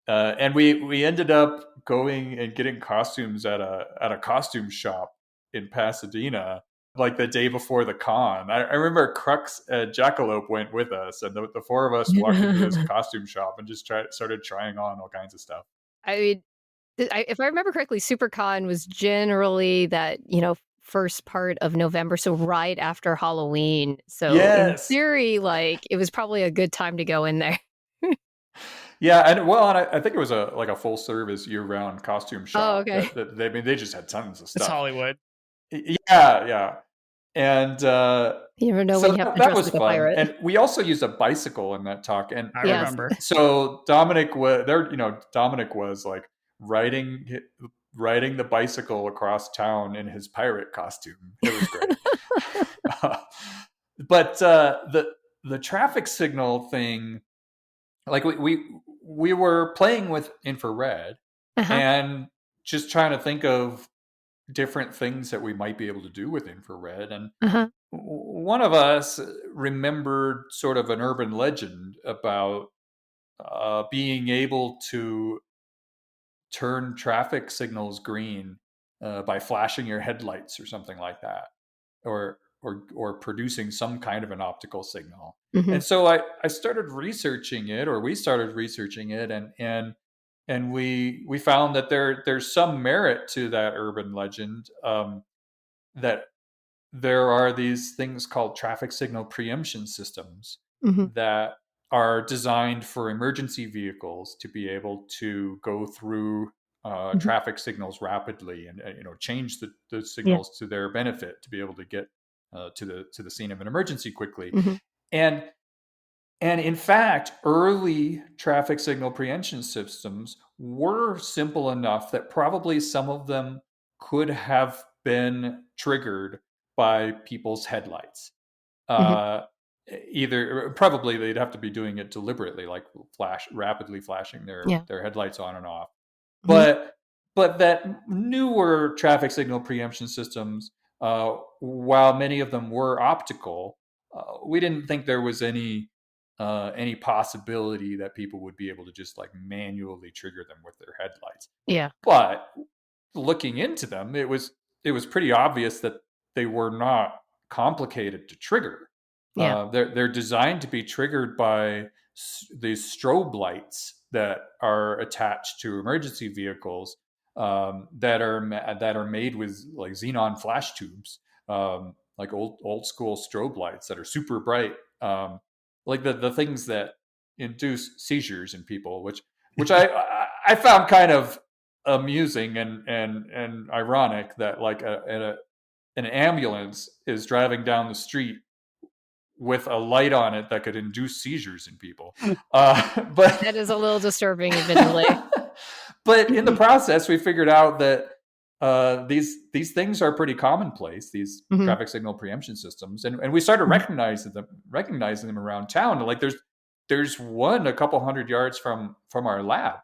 And we ended up going and getting costumes at a costume shop in Pasadena, like the day before the con. I remember Crux Jackalope went with us, and the four of us walked into this costume shop and just started trying on all kinds of stuff. I mean, if I remember correctly, SuperCon was generally that, first part of November, so right after Halloween. So in Yes. theory, like, it was probably a good time to go in there. Yeah, and well, and I think it was a full service year round costume Oh, shop okay. that they just had tons of It's stuff. Hollywood. Yeah, yeah. And You never know when so you have to that dress was like a fun. pirate. And we also used a bicycle in that talk. And I Yes. remember. so Dominic was there. Dominic was like riding the bicycle across town in his pirate costume. It was great. But the traffic signal thing, like we were playing with infrared Uh-huh. and just trying to think of different things that we might be able to do with infrared. And Uh-huh. one of us remembered sort of an urban legend about being able to turn traffic signals green by flashing your headlights or something like that, or producing some kind of an optical signal. Mm-hmm. And so I started researching it, or we started researching it, and we found that there's some merit to that urban legend, that there are these things called traffic signal preemption systems Mm-hmm. that are designed for emergency vehicles to be able to go through Mm-hmm. traffic signals rapidly, and change the Yeah. signals to their benefit to be able to get to the scene of an emergency quickly. Mm-hmm. And in fact, early traffic signal preemption systems were simple enough that probably some of them could have been triggered by people's headlights. Mm-hmm. Uh, Either probably they'd have to be doing it deliberately, like rapidly flashing Yeah. their headlights on and off. Mm-hmm. But that newer traffic signal preemption systems, while many of them were optical, we didn't think there was any possibility that people would be able to just like manually trigger them with their headlights. Yeah. But looking into them, it was pretty obvious that they were not complicated to trigger. Yeah. They're designed to be triggered by these strobe lights that are attached to emergency vehicles, that are made with like xenon flash tubes, like old school strobe lights that are super bright, like the things that induce seizures in people, which I found kind of amusing and ironic that like an ambulance is driving down the street with a light on it that could induce seizures in people. But That is a little disturbing, admittedly. but in the process, we figured out that these things are pretty commonplace. These Mm-hmm. traffic signal preemption systems, and we started recognizing them around town. Like there's one a couple hundred yards from our lab,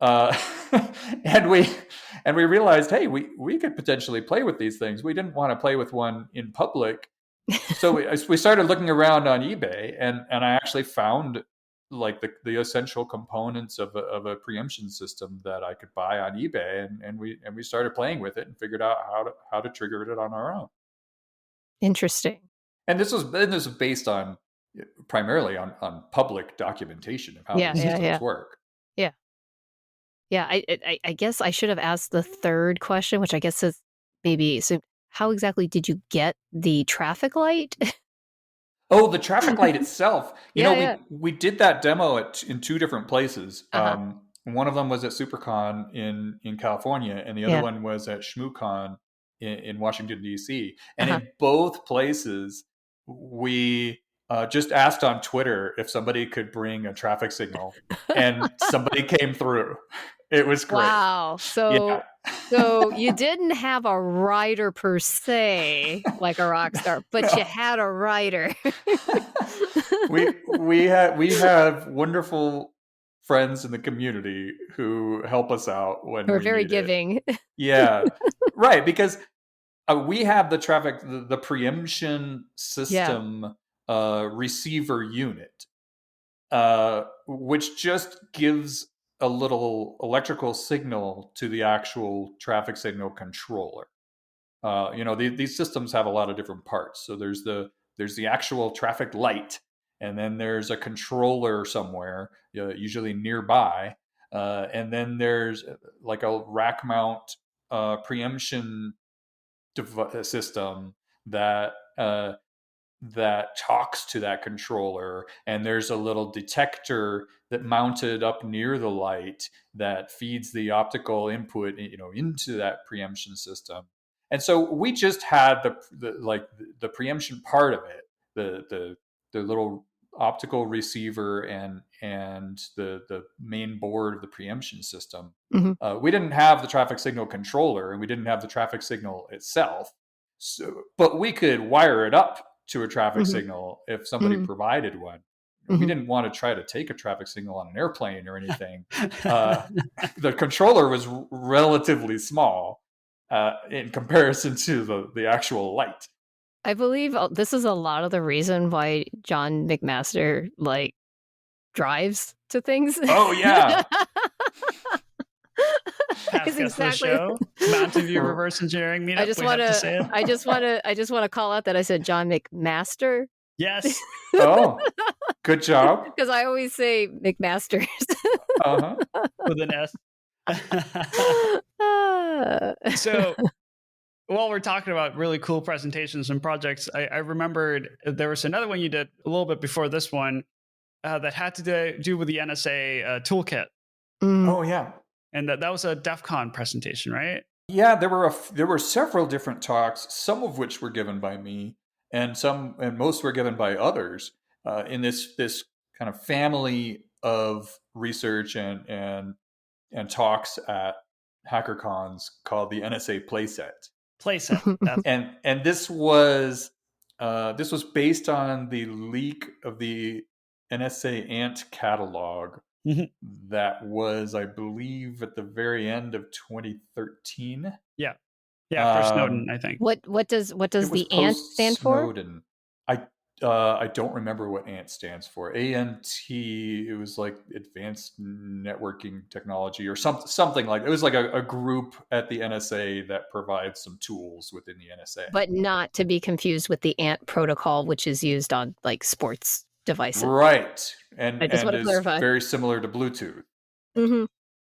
uh, and we realized, hey, we could potentially play with these things. We didn't want to play with one in public, so we started looking around on eBay, and I actually found like the essential components of a preemption system that I could buy on eBay, and we started playing with it and figured out how to trigger it on our own. Interesting. And this was based on primarily on public documentation of how Yeah. these Yeah. systems Yeah. work. Yeah. Yeah. I guess I should have asked the third question, which I guess is maybe so. How exactly did you get the traffic light? Oh, the traffic light itself. Yeah. Yeah. We did that demo in two different places. Uh-huh. One of them was at SuperCon in California, and the other Yeah. one was at ShmooCon in Washington D.C. And Uh-huh. in both places, we just asked on Twitter if somebody could bring a traffic signal, and somebody came through. It was great. Wow. Yeah. So you didn't have a writer per se, like a rock star, but No. you had a writer. we have wonderful friends in the community who help us out when We're we very need it. giving. Yeah, right. Because we have the preemption system receiver unit, which just gives a little electrical signal to the actual traffic signal controller. these systems have a lot of different parts. So there's the actual traffic light, and then there's a controller somewhere, usually nearby, and then there's like a rack mount preemption system that that talks to that controller, and there's a little detector that mounted up near the light that feeds the optical input, into that preemption system. And so we just had the preemption part of it, the little optical receiver and the main board of the preemption system. Mm-hmm. We didn't have the traffic signal controller, and we didn't have the traffic signal itself. So, but we could wire it up to a traffic Mm-hmm. signal if somebody Mm-hmm. provided one. We Mm-hmm. didn't want to try to take a traffic signal on an airplane or anything. The controller was relatively small in comparison to the actual light. I believe this is a lot of the reason why John McMaster drives to things. Oh yeah. Past guest of the show, Mountain View Reverse Engineering Meetup. I just want to call out that I said John McMaster. Yes. Oh, good job. Because I always say McMasters. With an S. So while we're talking about really cool presentations and projects, I remembered there was another one you did a little bit before this one that had to do with the NSA toolkit. Oh yeah. And that was a DEF CON presentation, right? Yeah, there were several different talks, some of which were given by me, and most were given by others in this kind of family of research and talks at HackerCons called the NSA Playset. And this was based on the leak of the NSA Ant catalog. That was, I believe, at the very end of 2013. Yeah, for Snowden, I think. What does the ANT stand for? Snowden. I don't remember what ANT stands for. ANT. It was like Advanced Networking Technology or something like. It was like a group at the NSA that provides some tools within the NSA. But not to be confused with the ANT protocol, which is used on like sports devices. Right. And I just want to clarify. Very similar to Bluetooth. Mm-hmm.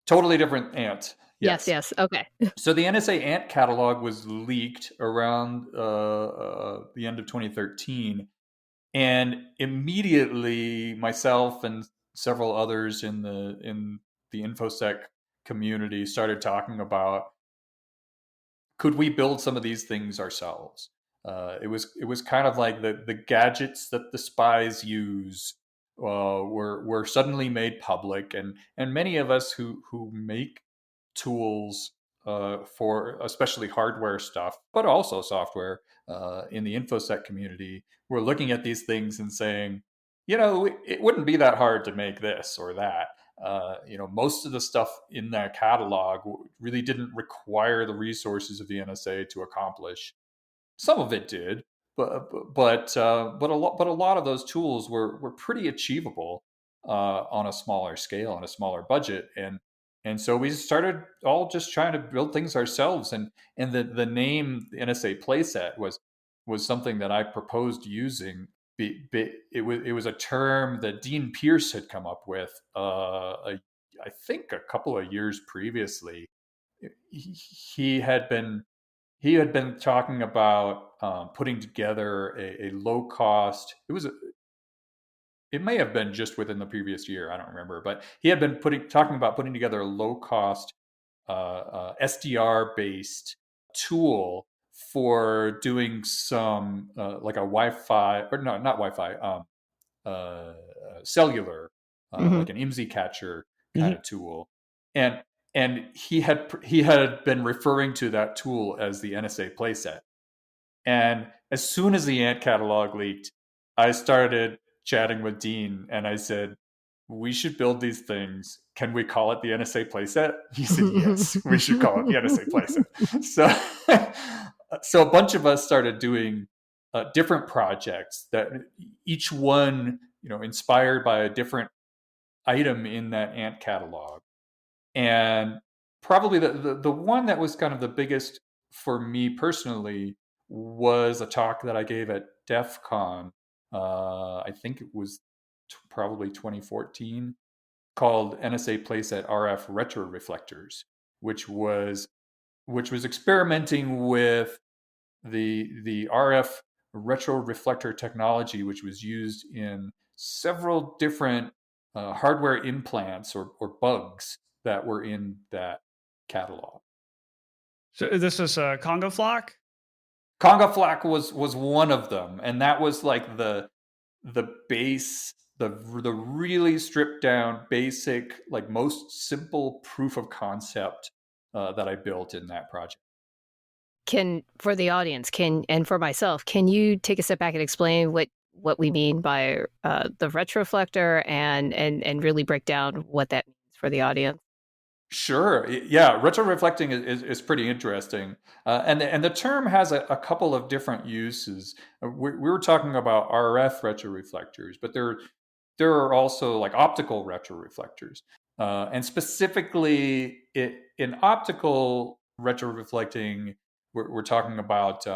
Totally different ANT. Yes. Okay. So the NSA ANT catalog was leaked around the end of 2013. And immediately myself and several others in the InfoSec community started talking about, could we build some of these things ourselves? It was kind of like the gadgets that the spies use were suddenly made public, and many of us who make tools for especially hardware stuff, but also software in the InfoSec community, were looking at these things and saying, it wouldn't be that hard to make this or that. Most of the stuff in that catalog really didn't require the resources of the NSA to accomplish. Some of it did, but a lot of those tools were pretty achievable on a smaller scale, on a smaller budget, and so we started all just trying to build things ourselves. And the name the NSA Playset was something that I proposed using. It was a term that Dean Pierce had come up with, I think a couple of years previously. He had been talking about putting together a low cost. It may have been just within the previous year. I don't remember, but he had been talking about putting together a low cost SDR based tool for doing some like a Wi-Fi, or no, not Wi-Fi, cellular, like an IMSI catcher kind of tool. And he had been referring to that tool as the NSA Playset. And as soon as the Ant catalog leaked, I started chatting with Dean, and I said, we should build these things. Can we call it the NSA Playset? He said, yes, we should call it the NSA Playset. So a bunch of us started doing different projects that each one, inspired by a different item in that Ant catalog. And probably the one that was kind of the biggest for me personally was a talk that I gave at DEF CON. I think it was probably 2014, called NSA Playset RF retroreflectors, which was experimenting with the RF retroreflector technology, which was used in several different hardware implants or bugs that were in that catalog. So this is a Congo flock? Conga Flak was one of them, and that was like the base, the really stripped down, basic, like most simple proof of concept that I built in that project. For the audience, and for myself, can you take a step back and explain what we mean by the retroflector and really break down what that means for the audience? Sure. Yeah, retroreflecting is pretty interesting, and the term has a couple of different uses. We were talking about RF retroreflectors, but there are also like optical retroreflectors, and specifically in optical retroreflecting, we're talking about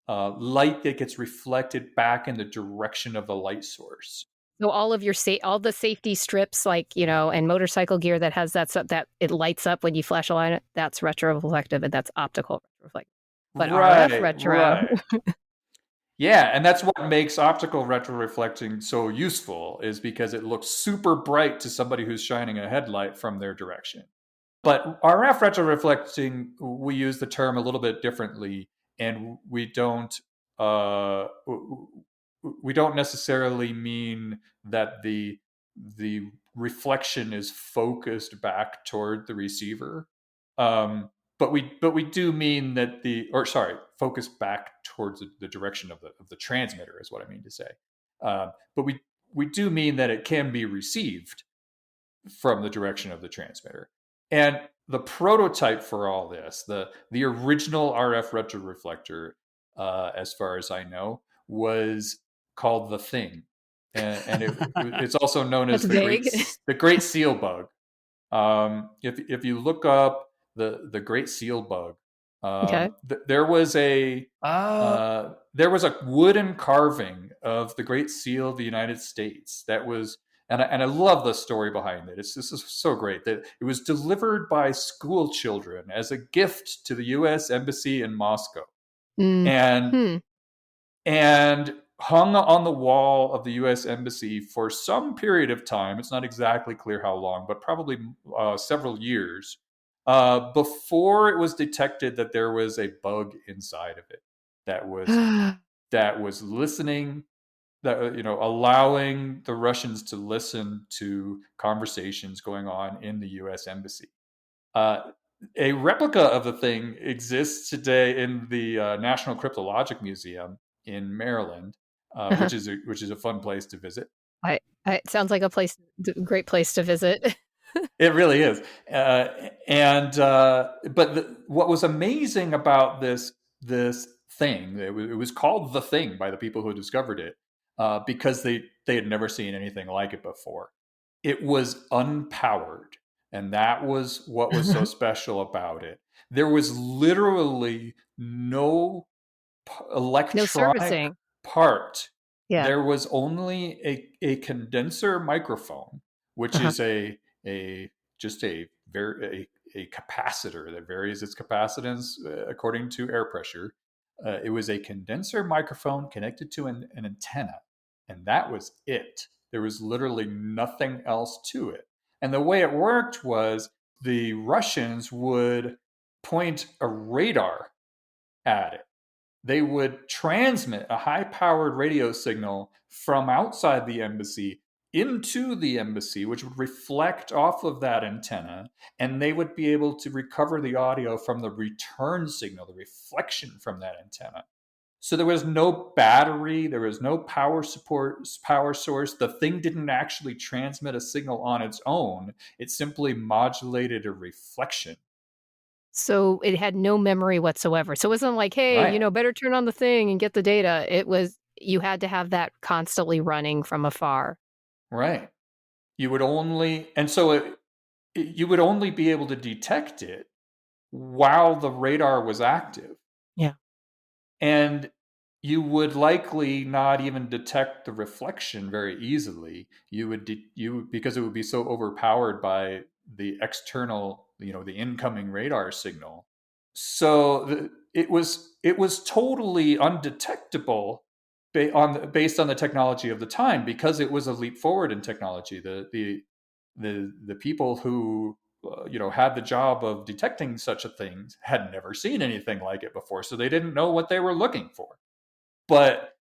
light that gets reflected back in the direction of the light source. So all of all the safety strips, like, and motorcycle gear that has that stuff that it lights up when you flash a line, that's retroreflective and that's optical retroreflective. But RF Right, retro, right. Yeah, and that's what makes optical retroreflecting so useful, is because it looks super bright to somebody who's shining a headlight from their direction. But RF retroreflecting, we use the term a little bit differently, and uh, we don't necessarily mean that the reflection is focused back toward the receiver. But we do mean that focused back towards the direction of the transmitter is what I mean to say. But we do mean that it can be received from the direction of the transmitter. And the prototype for all this, the original RF retroreflector, as far as I know, was called the Thing, and it's also known that's as vague. the Great Seal Bug. If you look up the Great Seal Bug, Okay. Oh, there was a wooden carving of the Great Seal of the United States that was, and I love the story behind it. This is so great that it was delivered by school children as a gift to the U.S. Embassy in Moscow, Mm. and Hmm. and hung on the wall of the U.S. Embassy for some period of time. It's not exactly clear how long, but probably several years, before it was detected that there was a bug inside of it that was listening, that allowing the Russians to listen to conversations going on in the U.S. Embassy. Uh, a replica of the thing exists today in the National Cryptologic Museum in Maryland, which is a fun place to visit. It sounds like great place to visit. It really is. What was amazing about this thing, it was called the Thing by the people who discovered it, because they had never seen anything like it before. It was unpowered, and that was what was so special about it. There was literally no No electronic servicing. part. Yeah. There was only a condenser microphone, which Uh-huh. is a just a capacitor that varies its capacitance according to air pressure. It was a condenser microphone connected to an antenna, and that was it. There was literally nothing else to it. And the way it worked was the Russians would point a radar at it. They would transmit a high powered radio signal from outside the embassy into the embassy, which would reflect off of that antenna, and they would be able to recover the audio from the return signal, the reflection from that antenna. So there was no battery, there was no power source. The thing didn't actually transmit a signal on its own. It simply modulated a reflection. So it had no memory whatsoever. So it wasn't like, hey, Right. better turn on the thing and get the data. It was, you had to have that constantly running from afar. Right. You would only, and so you would only be able to detect it while the radar was active. Yeah. And you would likely not even detect the reflection very easily. Because it would be so overpowered by the external, the incoming radar signal. So it was totally undetectable based on the technology of the time, because it was a leap forward in technology. The people who had the job of detecting such a thing had never seen anything like it before, so they didn't know what they were looking for. But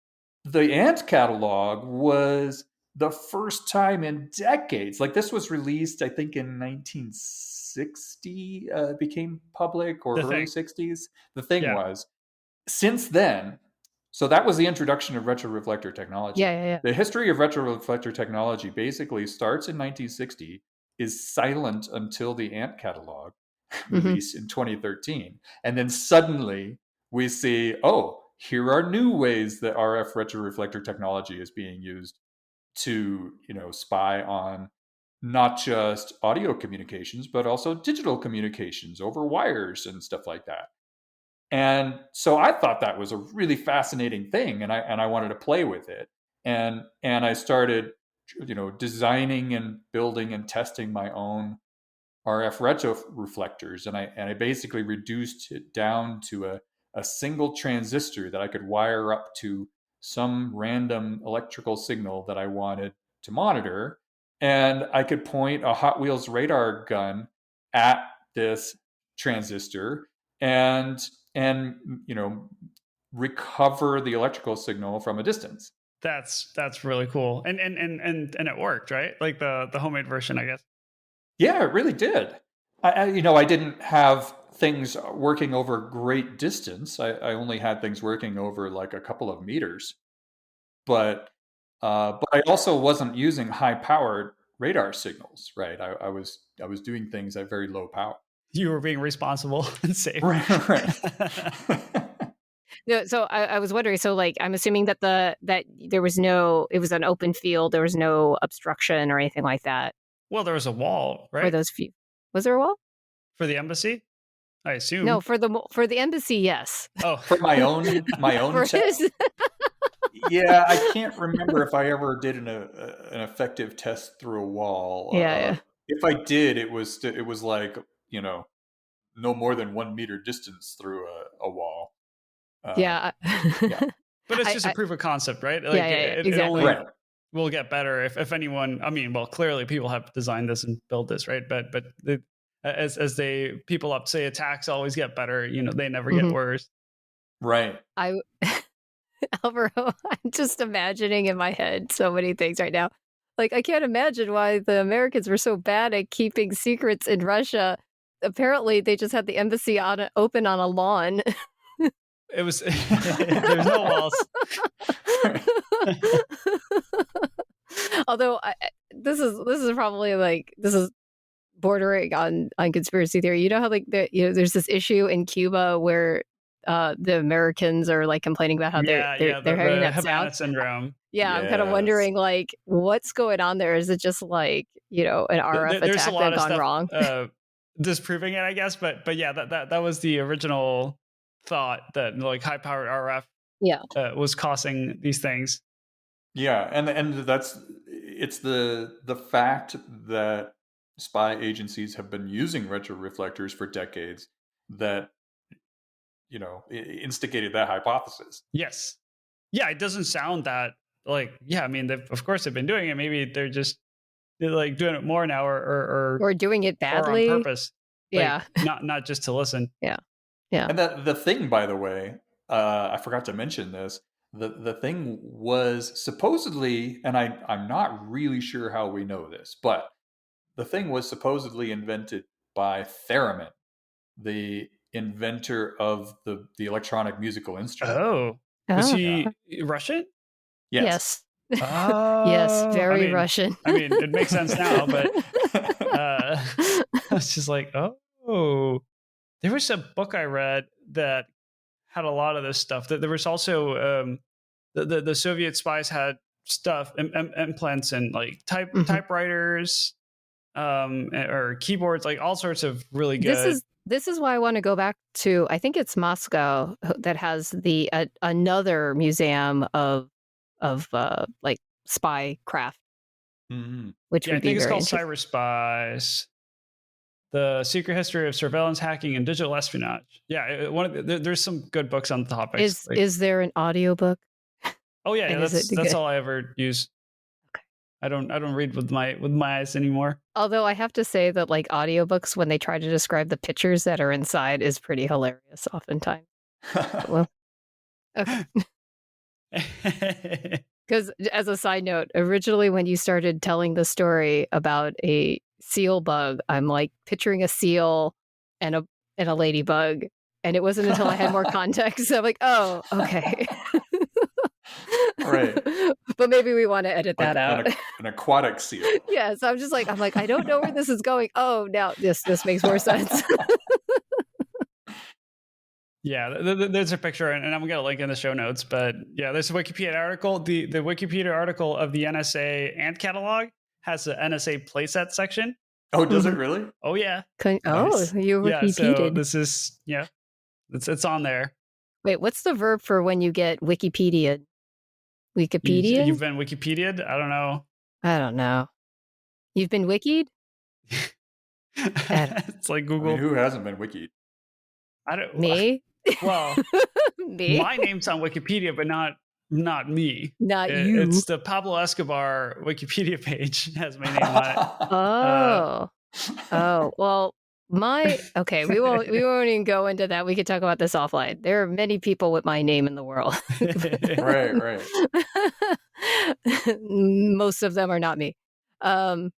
the ant catalog was the first time in decades. Like, this was released, I think, in 1960, became public, or The early thing. 60s. The thing Yeah. was, since then, so that was the introduction of retroreflector technology. Yeah. The history of retroreflector technology basically starts in 1960, is silent until the ant catalog Hmm. release in 2013. And then suddenly we see, oh, here are new ways that RF retroreflector technology is being used to, spy on not just audio communications, but also digital communications over wires and stuff like that. And so I thought that was a really fascinating thing, and I wanted to play with it. And I started, designing and building and testing my own RF retro reflectors, and I basically reduced it down to a single transistor that I could wire up to some random electrical signal that I wanted to monitor, and I could point a Hot Wheels radar gun at this transistor, and and recover the electrical signal from a distance. That's really cool. And it worked, right? Like the homemade version, I guess. Yeah, it really did. I didn't have things working over great distance. I only had things working over like a couple of meters. But I also wasn't using high powered radar signals, right? I was doing things at very low power. You were being responsible and safe. Right, right. No, so I was wondering. So, like, I'm assuming that that there was no, it was an open field. There was no obstruction or anything like that Well, there was a wall, for right? those few. Was there a wall? For the embassy, I No, assume. for the embassy, yes. Oh, For my own For test. his, Yeah, I can't remember if I ever did an effective test through a wall. yeah. If I did, it was like, no more than 1 meter distance through a wall. Yeah. Yeah, but it's just a I proof of concept, right? yeah, Like it exactly. only right. will get better if anyone. I mean, well, clearly people have designed this and built this, right? But as they people up say, attacks always get better. They never get Mhm. worse. Right. I Alvaro, I'm just imagining in my head so many things right now. Like, I can't imagine why the Americans were so bad at keeping secrets in Russia. Apparently, they just had the embassy open on a lawn. It was there's no walls. Although this is probably like, this is bordering on conspiracy theory. You know how, like, there's this issue in Cuba where the Americans are like complaining about how Yeah. they're hearing The that sound. Havana syndrome. Yeah, I'm kind of Yes. wondering, like, what's going on there? Is it just like, an RF There's a attack that lot of gone stuff wrong? disproving it, I guess. But yeah, that was the original thought, that like high powered RF Yeah. was causing these things. Yeah, and it's the fact that spy agencies have been using retroreflectors for decades that instigated that hypothesis. Yes. Yeah, it doesn't sound that like, yeah, I mean, of course they've been doing it. Maybe they're like doing it more now, Or doing it or on badly? purpose, like Yeah. not just to listen. Yeah. Yeah. And the thing, by the way, I forgot to mention this. The thing was supposedly, and I'm not really sure how we know this, but the thing was supposedly invented by Theremin, the inventor of the electronic musical instrument. Oh, was Oh, Yeah. he Russian? Yes. yes. Yes, Oh, very Russian. I mean, it makes sense now, but it's just like, oh, there was a book I read that had a lot of this stuff. That there was also the Soviet spies had stuff, implants, and like Mhm. typewriters, or keyboards, like all sorts of really This good. This is why I want to go back to, I think it's Moscow that has the another museum of like spy craft, Mm-hmm. which Yeah, I would be think it's very called interesting. Cyber Spies: The Secret History of Surveillance, Hacking, and Digital Espionage. Yeah, there's some good books on the topics. Like, Is there an audiobook? oh yeah, And is it that's good? all I ever use. Okay. I don't read with my eyes anymore. Although I have to say that like audiobooks, when they try to describe the pictures that are inside, is pretty hilarious oftentimes. Well, okay. Because as a side note, originally when you started telling the story about a seal bug, I'm like picturing a seal and a ladybug, and it wasn't until I had more context I'm like, oh, okay. Right. But maybe we want to edit that Like out. an aquatic seal. Yeah, so I'm like, I don't know where this is going. Oh, now this makes more sense. Yeah, there's a picture, and I'm gonna link in the show notes. But yeah, there's a Wikipedia article. The Wikipedia article of the NSA ant catalog has an NSA Playset section. Oh, does it Mhm. really? Oh yeah, Oh, Nice. you yeah. So Wikipedia'd. this is it's on there. Wait, what's the verb for when you get Wikipedia? You've Wikipedia? been Wikipedia'd? I don't know. I don't know. You've been wikied? I don't, It's like I mean, Google. who hasn't been wiki? I don't. me? Well, Me? my name's on Wikipedia, but not me. Not you. It's the Pablo Escobar Wikipedia page has my name on it. Oh. Oh, well, okay, we won't even go into that. We could talk about this offline. There are many people with my name in the world. Right, right. Most of them are not me. Um,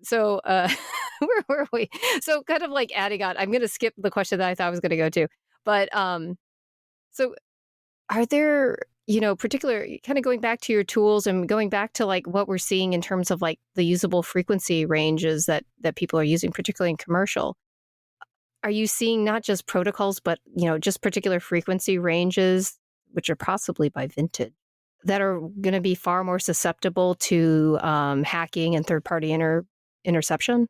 so where were we? So kind of like adding on, I'm going to skip the question that I thought I was going to go to. But so are there, particular kind of going back to your tools and going back to like what we're seeing in terms of like the usable frequency ranges that people are using, particularly in commercial? Are you seeing not just protocols, but just particular frequency ranges, which are possibly by vintage, that are going to be far more susceptible to hacking and third-party interception?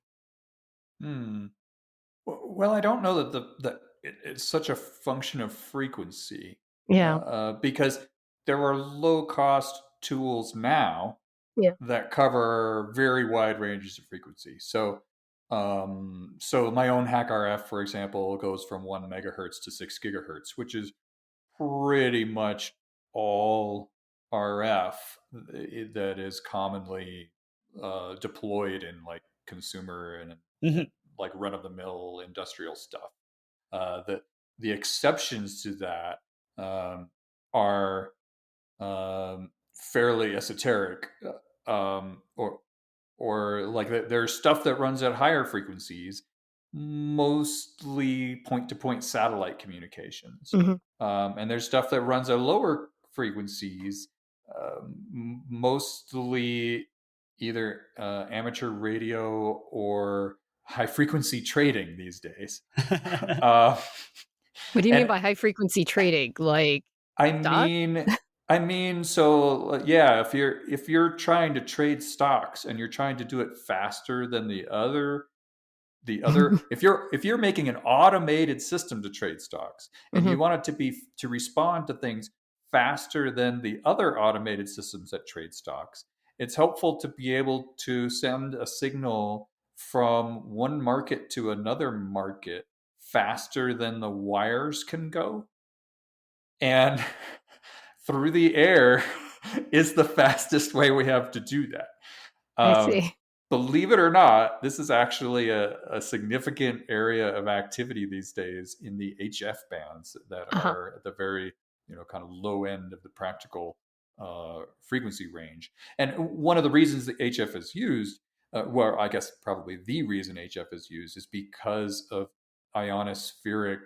Hmm. Well, I don't know that it's such a function of frequency, Yeah. because there are low cost tools now Yeah. that cover very wide ranges of frequency. So my own HackRF, for example, goes from 1 megahertz to 6 gigahertz, which is pretty much all RF that is commonly deployed in like consumer and Mhm. like run of the mill industrial stuff. The exceptions to that are fairly esoteric, or like there's stuff that runs at higher frequencies, mostly point to point satellite communications. Hmm. And there's stuff that runs at lower frequencies, mostly either amateur radio or high frequency trading these days. uh, What do you mean and by high frequency trading? Like I stock? mean, so yeah, if you're trying to trade stocks and you're trying to do it faster than the other, if you're making an automated system to trade stocks and Hmm. you want it to respond to things faster than the other automated systems that trade stocks, it's helpful to be able to send a signal from one market to another market faster than the wires can go. And through the air is the fastest way we have to do that. I Um, see. Believe it or not, this is actually a significant area of activity these days in the HF bands that Uh-huh. are at the very, kind of low end of the practical frequency range. And one of the reasons the HF is used, well, I guess probably the reason HF is used is because of ionospheric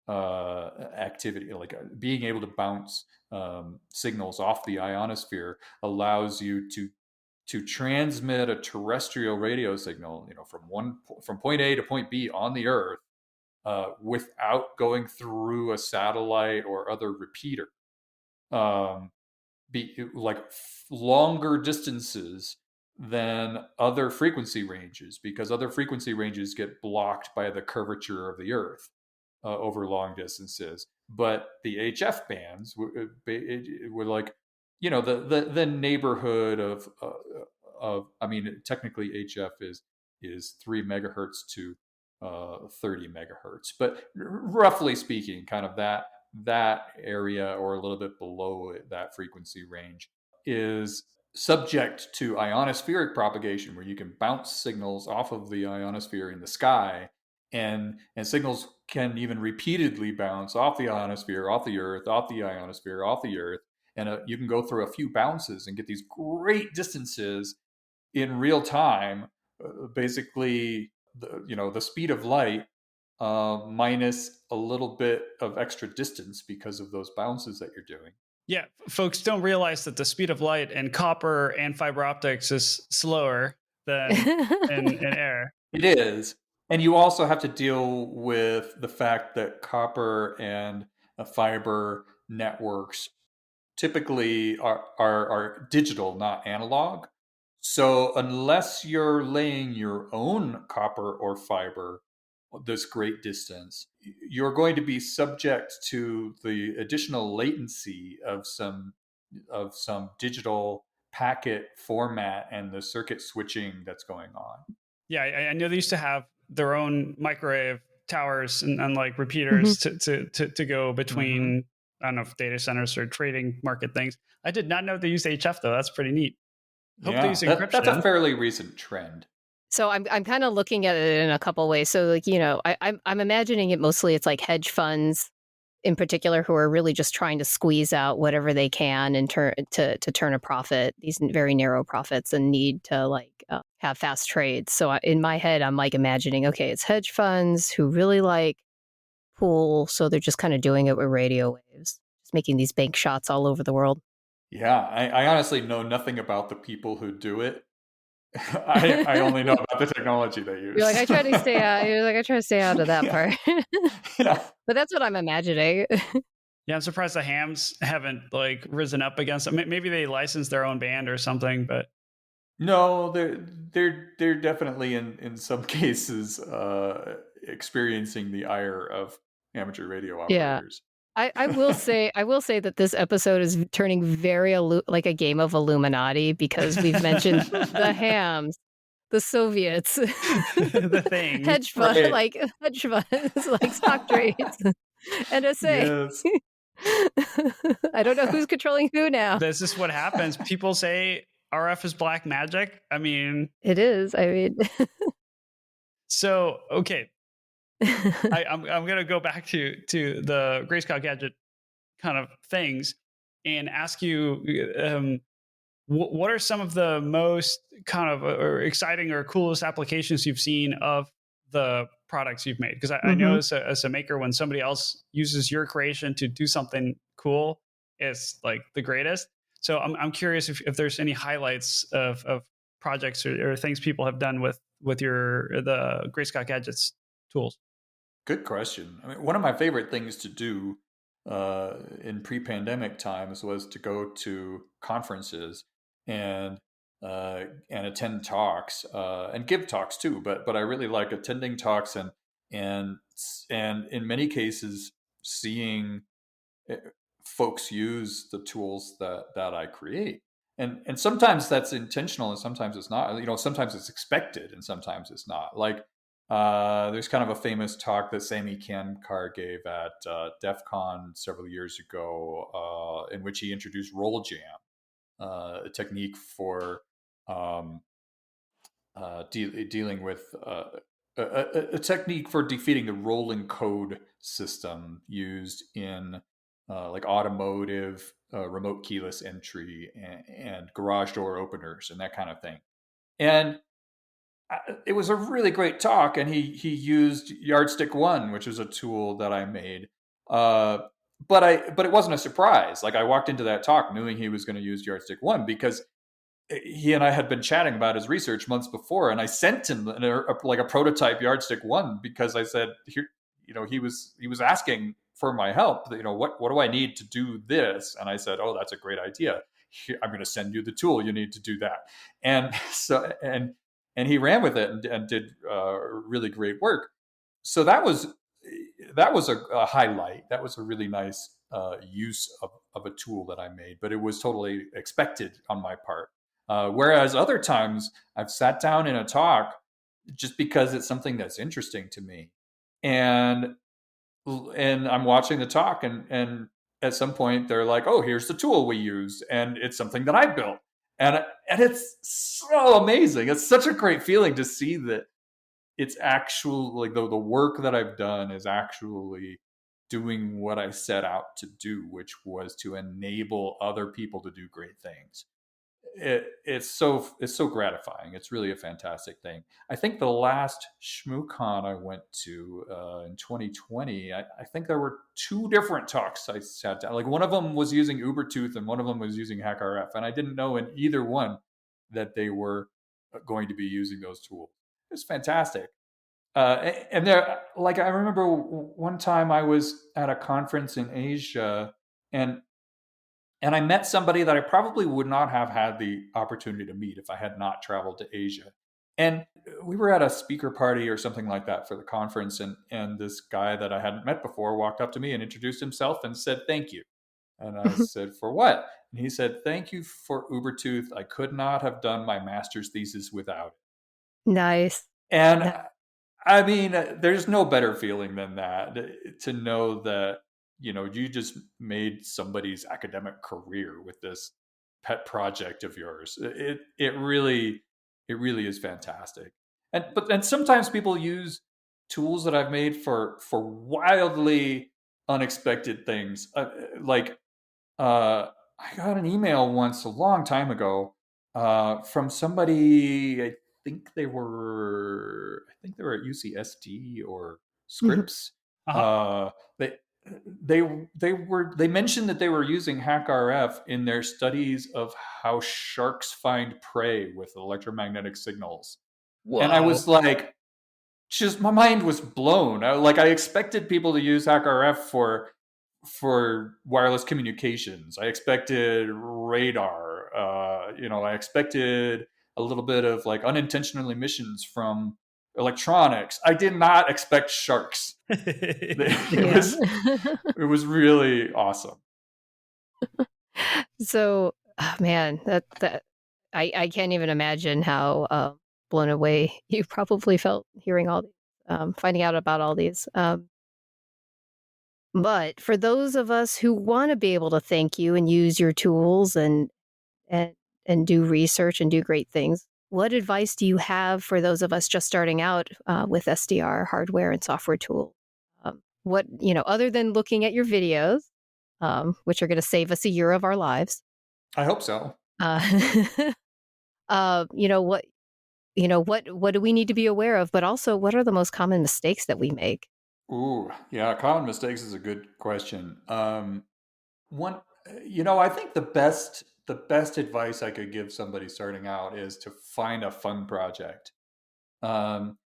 activity, like being able to bounce signals off the ionosphere allows you to transmit a terrestrial radio signal, from point A to point B on the Earth, without going through a satellite or other repeater. Be like longer distances than other frequency ranges, because other frequency ranges get blocked by the curvature of the Earth over long distances. But the HF bands were like, the neighborhood of, I mean, technically HF is 3 megahertz to 30 megahertz, but roughly speaking, kind of that area or a little bit below that frequency range is subject to ionospheric propagation, where you can bounce signals off of the ionosphere in the sky, and signals can even repeatedly bounce off the ionosphere, off the Earth, off the ionosphere, off the Earth, and you can go through a few bounces and get these great distances in real time, basically the speed of light minus a little bit of extra distance because of those bounces that you're doing. Yeah, folks don't realize that the speed of light in copper and fiber optics is slower than in air. It is. And you also have to deal with the fact that copper and fiber networks typically are digital, not analog. So unless you're laying your own copper or fiber this great distance, you're going to be subject to the additional latency of some digital packet format and the circuit switching that's going on. Yeah, I know they used to have their own microwave towers and like repeaters to go between, I don't know if data centers or trading market things. I did not know they used HF though. That's pretty neat. Hope they use encryption. That's a fairly recent trend. So I'm kind of looking at it in a couple ways. So like, I'm imagining it mostly it's like hedge funds in particular who are really just trying to squeeze out whatever they can and to turn a profit, these very narrow profits, and need to have fast trades. So in my head, I'm like imagining, okay, it's hedge funds who really like pool, so they're just kind of doing it with radio waves, just making these bank shots all over the world. Yeah, I honestly know nothing about the people who do it. I only know about the technology they use. You're like, I try to stay out. You're like, I try to stay out of that part. Yeah. But that's what I'm imagining. Yeah, I'm surprised the hams haven't like risen up against them. Maybe they licensed their own band or something, but no, they're definitely in some cases experiencing the ire of amateur radio operators. I will say that this episode is turning very like a game of Illuminati, because we've mentioned the hams, the Soviets, the thing, hedge funds, like hedge funds, like stock trades, NSA. Yes. I don't know who's controlling who now. This is what happens. People say RF is black magic. I mean, it is. I mean, so okay. I'm going to go back to the Grayscale gadget kind of things and ask you, what are some of the most kind of or exciting or coolest applications you've seen of the products you've made? Because I know as a maker, when somebody else uses your creation to do something cool, it's like the greatest. So I'm curious if there's any highlights of projects or things people have done with the Grayscale gadgets tools. Good question. I mean, one of my favorite things to do in pre-pandemic times was to go to conferences and attend talks and give talks too. But I really like attending talks and in many cases seeing folks use the tools that I create. And sometimes that's intentional and sometimes it's not. Sometimes it's expected and sometimes it's not. Like there's kind of a famous talk that Sami Kankar gave at DEF CON several years ago, in which he introduced roll jam, a technique for dealing with a technique for defeating the rolling code system used in like automotive remote keyless entry and garage door openers and that kind of thing. And it was a really great talk, and he used Yardstick One, which was a tool that I made. But it wasn't a surprise. Like I walked into that talk knowing he was going to use Yardstick One because he and I had been chatting about his research months before, and I sent him a prototype Yardstick One because I said, here, he was asking for my help. What do I need to do this? And I said, oh, that's a great idea. I'm going to send you the tool. You need to do that. And so, and he ran with it and did really great work. So that was a highlight. That was a really nice use of a tool that I made, but it was totally expected on my part. Whereas other times I've sat down in a talk just because it's something that's interesting to me, and I'm watching the talk, and at some point they're like, "Oh, here's the tool we use," and it's something that I built, and it's so amazing. It's such a great feeling to see that it's actual, like the work that I've done is actually doing what I set out to do, which was to enable other people to do great things. It's so gratifying. It's really a fantastic thing. I think the last ShmooCon I went to in 2020, I think there were two different talks I sat down. Like one of them was using Ubertooth and one of them was using HackRF, and I didn't know in either one that they were going to be using those tools. It's fantastic. And there, like I remember one time I was at a conference in Asia, and I met somebody that I probably would not have had the opportunity to meet if I had not traveled to Asia. And we were at a speaker party or something like that for the conference, and this guy that I hadn't met before walked up to me and introduced himself and said, "Thank you." And I said, "For what?" And he said, "Thank you for Ubertooth. I could not have done my master's thesis without it." Nice. And Ni- I mean, there's no better feeling than that, to know that, you just made somebody's academic career with this pet project of yours. It really is fantastic. And sometimes people use tools that I've made for wildly unexpected things. Like I got an email once a long time ago from somebody. I think they were at UCSD or Mhm. Scripps. Uh-huh. Uh, they they mentioned that they were using HackRF in their studies of how sharks find prey with electromagnetic signals, and I Whoa. was like, just my mind was blown. I expected people to use HackRF for wireless communications. I expected radar. I expected a little bit of like unintentional emissions from electronics. I did not expect sharks. It Yeah. was it was really awesome. So, oh, man, that I can't even imagine how blown away you probably felt hearing all these, finding out about all these. But for those of us who want to be able to thank you and use your tools and and do research and do great things, what advice do you have for those of us just starting out with SDR hardware and software tools? What other than looking at your videos, which are going to save us a year of our lives? I hope so. Uh, uh, you know what what do we need to be aware of? But also, what are the most common mistakes that we make? Ooh, yeah, common mistakes is a good question. One, I think the best advice I could give somebody starting out is to find a fun project. Um,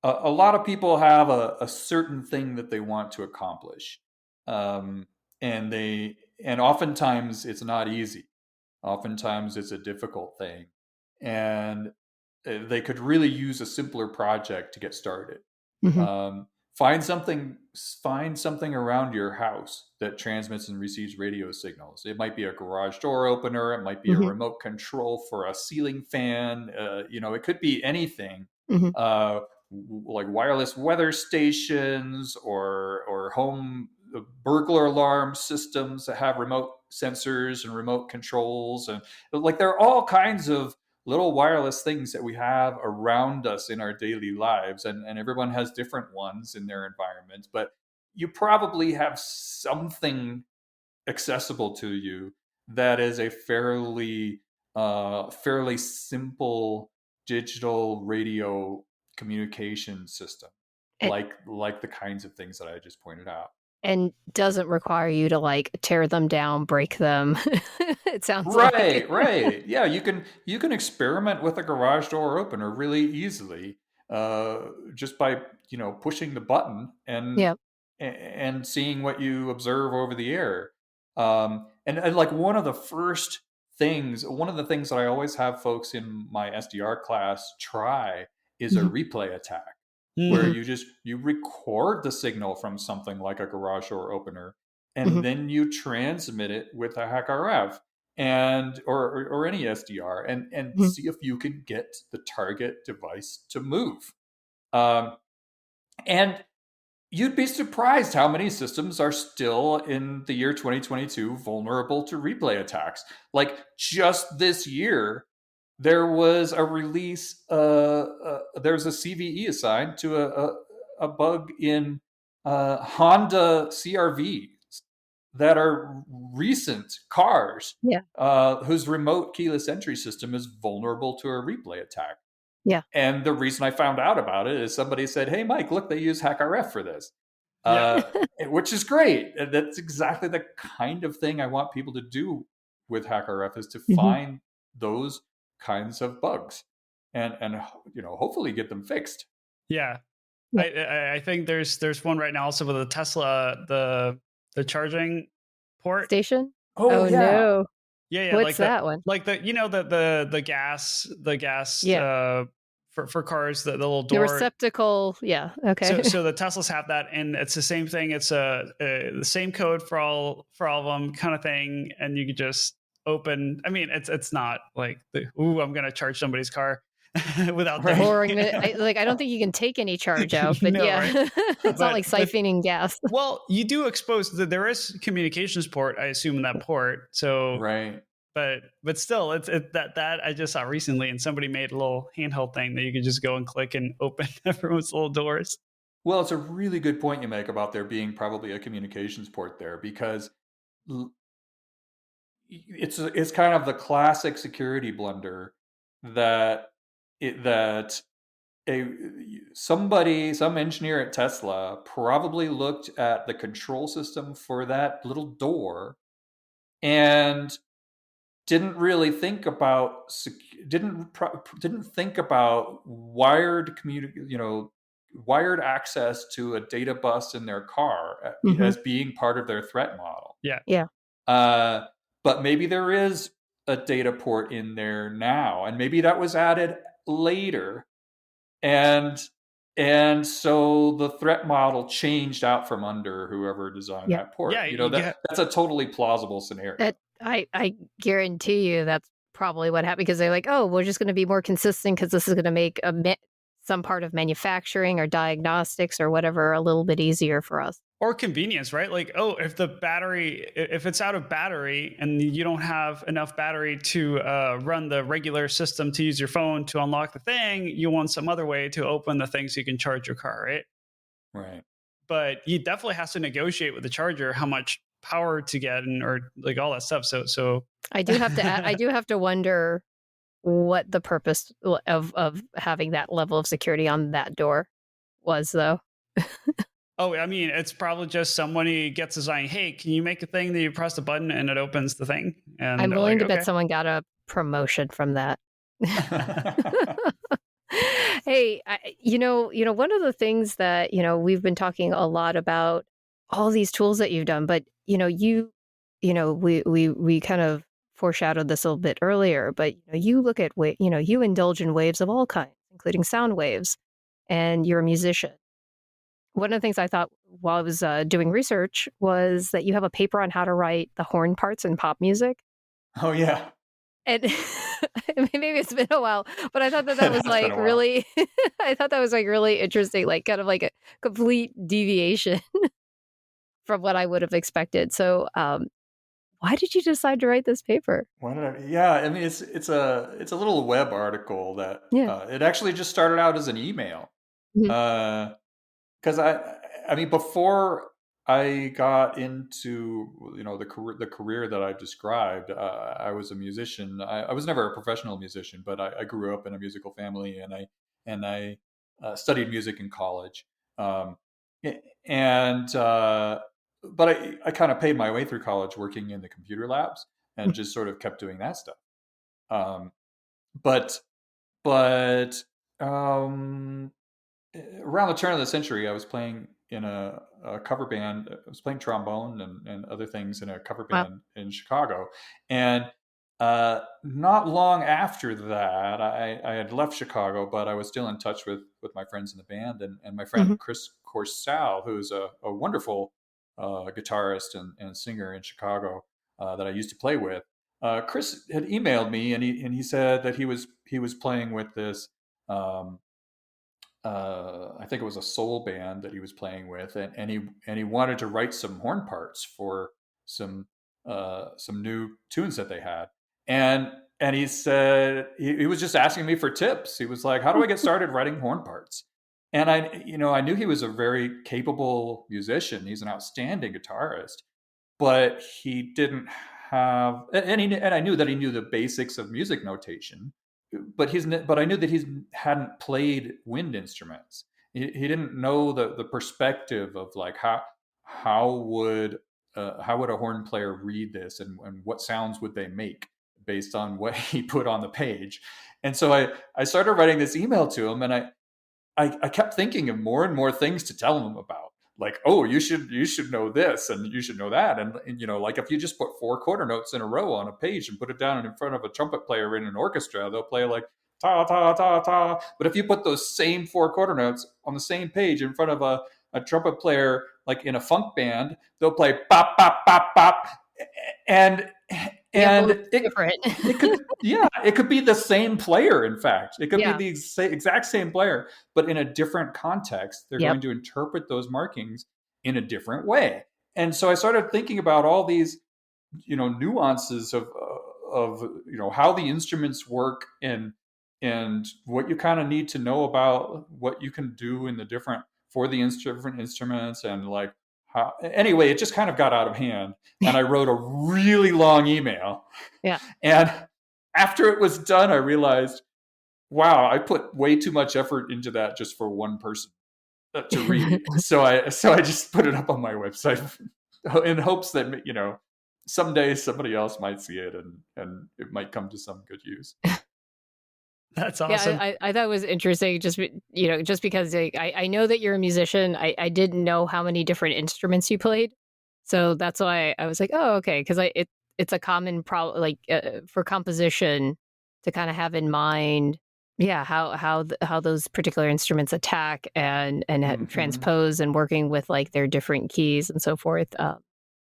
a lot of people have a certain thing that they want to accomplish, um, and oftentimes it's not easy. Oftentimes it's a difficult thing, and they could really use a simpler project to get started. Hmm. Um, find something around your house that transmits and receives radio signals. It might be a garage door opener. It might be a Hmm. remote control for a ceiling fan. It could be anything. Hmm. Uh, like wireless weather stations or home burglar alarm systems that have remote sensors and remote controls, and like there are all kinds of little wireless things that we have around us in our daily lives, and everyone has different ones in their environments, but you probably have something accessible to you that is a fairly simple digital radio communication system, And, like the kinds of things that I just pointed out. and doesn't require you to like tear them down, break them. It sounds like. Right, right. Yeah, you can experiment with a garage door opener really easily, uh, just by pushing the button and Yeah. seeing what you observe over the air. And like one of the first things. One of the things that I always have folks in my SDR class try is a Mhm. replay attack, where Mm, Mhm. you record the signal from something like a garage door opener, and Mhm. then you transmit it with a HackRF and or any SDR, and Mhm. see if you can get the target device to move. Um, and you'd be surprised how many systems are still in the year 2022 vulnerable to replay attacks. Like just this year, there was a release, there's a CVE assigned to a bug in Honda CRVs that are recent cars Yeah. whose remote keyless entry system is vulnerable to a replay attack. Yeah. And the reason I found out about it is somebody said, "Hey, Mike, look, they use HackRF for this," yeah. uh, which is great. And that's exactly the kind of thing I want people to do with HackRF, is to Mhm. find those kinds of bugs and hopefully get them fixed. Yeah. Yeah. I think there's one right now also with the Tesla, the charging port. Station? Oh Oh, yeah, no. Yeah, What's that one? like the the gas Yeah. for cars, the little The door. receptacle. Yeah. So Okay. so the Teslas have that, and it's the same thing. It's the same code for all of them, kind of thing, and you could just open. I mean, it's not like I'm gonna charge somebody's car without them. right. Boring minute. I don't think you can take any charge out, but No, yeah. right? It's not like But siphoning gas. well, you do expose that there is communications port, I assume, in that port. So, Right. but still, that I just saw recently, and somebody made a little handheld thing that you could just go and click and open everyone's little doors. Well, it's a really good point you make about there being probably a communications port there, because it's kind of the classic security blunder that that a some engineer at Tesla probably looked at the control system for that little door and didn't really think about didn't think about wired access to a data bus in their car Mhm. as being part of their threat model. Yeah. Yeah. Uh, but maybe there is a data port in there now, and maybe that was added later, and so the threat model changed out from under whoever designed Yeah. that port. Yeah. You get That's a totally plausible scenario. I guarantee you that's probably what happened, because they're like, "Oh, we're just gonna be more consistent because this is gonna make some part of manufacturing or diagnostics or whatever a little bit easier for us." or convenience, right? Like, oh, if it's out of battery and you don't have enough battery to run the regular system to use your phone to unlock the thing, you want some other way to open the thing so you can charge your car, right? Right. But he definitely has to negotiate with the charger how much power to get, and or like all that stuff. So I do have to wonder what the purpose of having that level of security on that door was, though. oh, I mean, it's probably just somebody gets designed. Hey, can you make a thing that you press the button and it opens the thing? And I'm they're willing like, to bet okay. someone got a promotion from that. Hey, one of the things that, we've been talking a lot about all these tools that you've done, but, we kind of foreshadowed this a little bit earlier, but, you look at, you indulge in waves of all kinds, including sound waves, and you're a musician. One of the things I thought while I was doing research was that you have a paper on how to write the horn parts in pop music. Oh yeah. And maybe it's been a while, but I thought that It was has been like a while. really, I thought that was like really interesting, like kind of like a complete deviation from what I would have expected. So, why did you decide to write this paper? Why did yeah, I mean, it's a little web article that Yeah. it actually just started out as an email. Mhm. Because I mean, before I got into the career that I described, I was a musician. I was never a professional musician, but I grew up in a musical family, and I studied music in college. Um, and but I kind of paid my way through college working in the computer labs and just sort of kept doing that stuff. Um, but but um, around the turn of the century, I was playing in a cover band. I was playing trombone and other things in a cover Wow. band in Chicago, and Not long after that, I had left Chicago, but I was still in touch with my friends in the band, and my friend Mhm. Chris Corsal, who's a wonderful guitarist and singer in Chicago that I used to play with. Chris had emailed me, and he said that he was playing with this. Um, I think it was a soul band that he was playing with, and he wanted to write some horn parts for some some new tunes that they had, and and he said he was just asking me for tips. He was like, "How do I get started writing horn parts?" And I knew he was a very capable musician. He's an outstanding guitarist, but he didn't have, and I knew that he knew the basics of music notation, but I knew that he hadn't played wind instruments. He didn't know the perspective of like how would how would a horn player read this, and what sounds would they make based on what he put on the page. And so I started writing this email to him, and I kept thinking of more and more things to tell him about. Like, oh, you should know this and you should know that, and like if you just put four quarter notes in a row on a page and put it down in front of a trumpet player in an orchestra, they'll play like ta ta ta ta. But if you put those same four quarter notes on the same page in front of a trumpet player like in a funk band, they'll play bop bop bop bop, and Yeah, and both different. it could, yeah, it could be the same player. In fact, it could be Yeah. the exact same player, but in a different context. They're Yep. going to interpret those markings in a different way. And so I started thinking about all these, nuances of how the instruments work, and what you kind of need to know about what you can do in the different for the different instruments, and like how. Anyway, it just kind of got out of hand, and I wrote a really long email, Yeah. and after it was done, I realized, wow, I put way too much effort into that just for one person to read. So I just put it up on my website in hopes that someday somebody else might see it, and it might come to some good use. That's Yeah, awesome. I thought it was interesting just because I know that you're a musician. I didn't know how many different instruments you played. So that's why I was like, "Oh, okay," because it's a common problem like for composition to kind of have in mind, yeah, how those particular instruments attack and Hmm. transpose and working with like their different keys and so forth.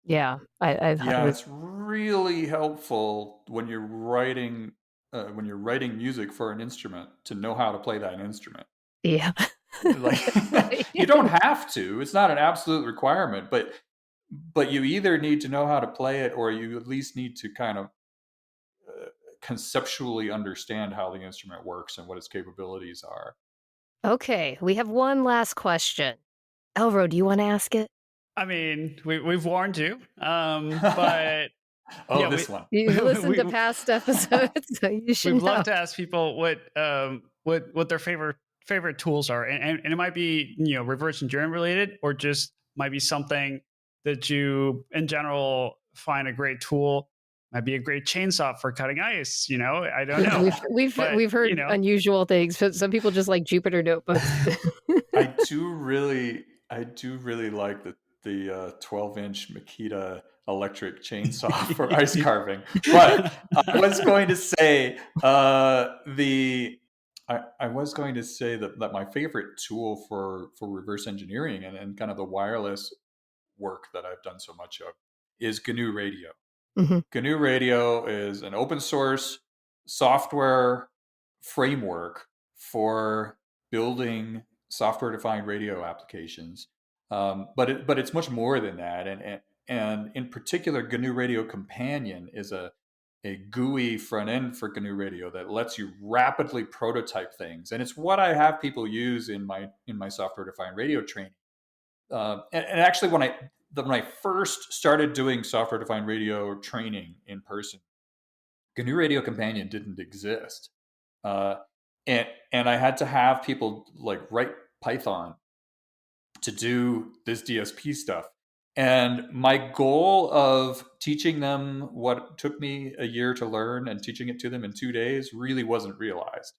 Yeah, I thought it Yeah, was it's really helpful when you're writing music for an instrument to know how to play that instrument. yeah. Like, you don't have to. It's not an absolute requirement, but you either need to know how to play it, or you at least need to kind of conceptually understand how the instrument works and what its capabilities are. Okay, we have one last question. Elro, do you want to ask it? I mean, we've warned you, but Oh, yeah, this one. You've listened to we past episodes, so you we'd should love know. to ask people what their favorite tools are, and it might be reverse engineering related, or just might be something that you in general find a great tool. Might be a great chainsaw for cutting ice. I don't know, but We've heard unusual things. Some people just like Jupyter notebooks. I do really like the 12-inch Makita electric chainsaw for ice carving. But I was going to say I was going to say that my favorite tool for reverse engineering and kind of the wireless work that I've done so much of is GNU Radio. Mhm. GNU Radio is an open source software framework for building software defined radio applications. But it's much more than that. And in particular, GNU Radio Companion is a GUI front end for GNU Radio that lets you rapidly prototype things. And it's what I have people use in my software defined radio training. And actually, when I first started doing software defined radio training in person, GNU Radio Companion didn't exist, uh, and I had to have people like write Python to do this DSP stuff. And my goal of teaching them what took me a year to learn and teaching it to them in 2 days really wasn't realized.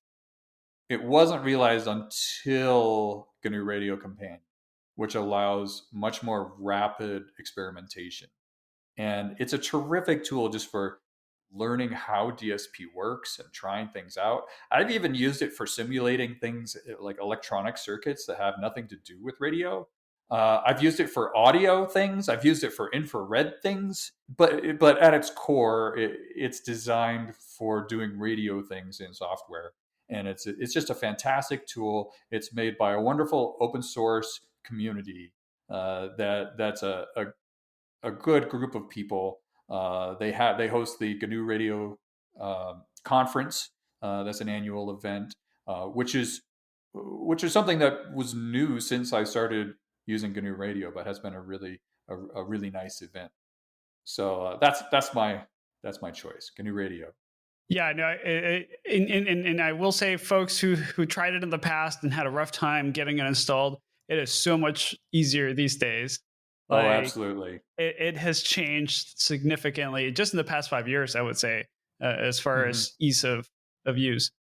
It wasn't realized until GNU Radio Companion, which allows much more rapid experimentation. And it's a terrific tool just for learning how DSP works and trying things out. I've even used it for simulating things like electronic circuits that have nothing to do with radio. I've used it for audio things. I've used it for infrared things. But at its core, it's designed for doing radio things in software, and it's just a fantastic tool. It's made by a wonderful open source community that's a good group of people. They host the GNU Radio conference. That's an annual event, which is something that was new since I started using GNU Radio, but has been a really nice event. So that's my choice, GNU Radio. Yeah, no, and I will say, folks who tried it in the past and had a rough time getting it installed, it is so much easier these days. Like, absolutely. It has changed significantly just in the past 5 years, I would say, as far as ease of use.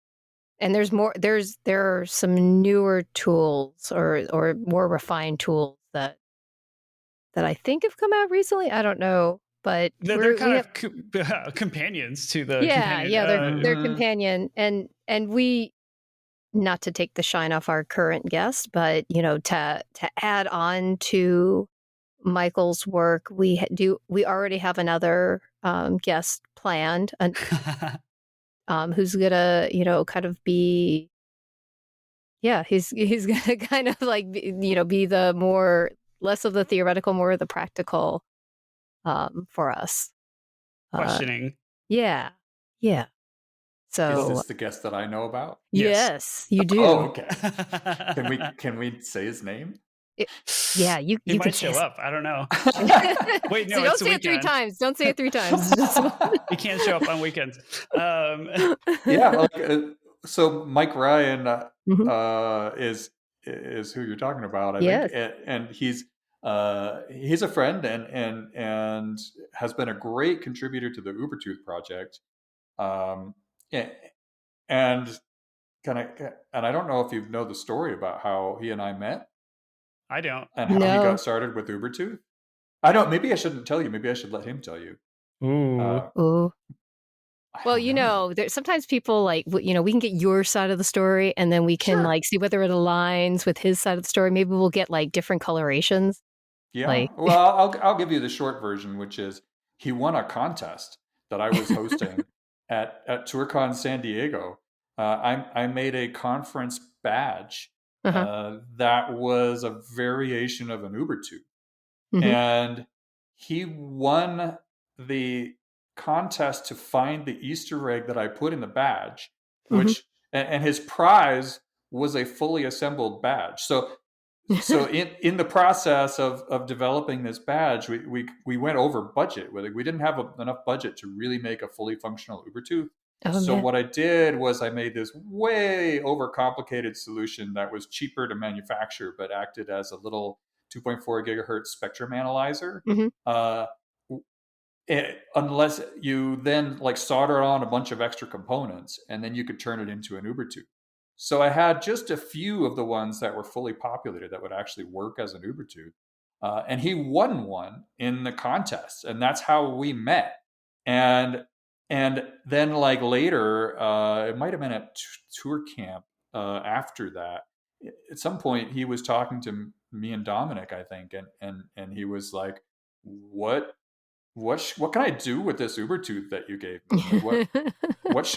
And there are some newer tools or more refined tools that I think have come out recently. I don't know, but they're kind of companions to the companion. They're companion, and we, not to take the shine off our current guest, but to add on to Michael's work, we already have another guest planned, who's gonna kind of be, he's gonna kind of like be the more, less of the theoretical, more of the practical for us. Questioning. Yeah. So is this the guest that I know about? Yes, you do. Oh, okay. Can we say his name? You might show up. I don't know. Wait, no, so don't say it 3 times. Don't say it 3 times. He can't show up on weekends. Yeah. So Mike Ryan is who you're talking about, I think, and he's a friend and has been a great contributor to the Ubertooth project. And I don't know if you know the story about how he and I met. I don't. And how he got started with Ubertooth. I don't. Maybe I shouldn't tell you. Maybe I should let him tell you. Ooh. Well, sometimes people we can get your side of the story, and then we can see whether it aligns with his side of the story. Maybe we'll get different colorations. Yeah. Well, I'll give you the short version, which is he won a contest that I was hosting at TourCon San Diego. I made a conference badge that was a variation of an Ubertooth, and he won the contest to find the Easter egg that I put in the badge, which and his prize was a fully assembled badge. So in the process of developing this badge, we went over budget. We didn't have enough budget to really make a fully functional Ubertooth. What I did was I made this way overcomplicated solution that was cheaper to manufacture, but acted as a little 2.4 gigahertz spectrum analyzer. Unless you then solder on a bunch of extra components, and then you could turn it into an Ubertooth. So I had just a few of the ones that were fully populated that would actually work as an Ubertooth. And he won one in the contest, and that's how we met. And then later, it might have been at tour camp after that. At some point, he was talking to me and Dominic, I think, and he was like, what can I do with this Ubertooth that you gave me? What's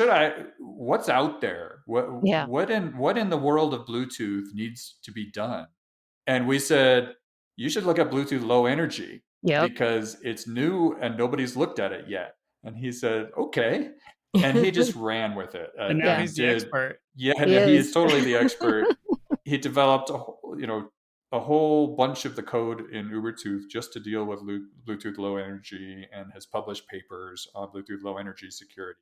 out there? What in the world of Bluetooth needs to be done? And we said, you should look at Bluetooth low energy because it's new and nobody's looked at it yet. And he said, okay. And he just ran with it. And now he's the expert. Yeah, he is totally the expert. He developed a whole bunch of the code in Ubertooth just to deal with Bluetooth low energy, and has published papers on Bluetooth low energy security.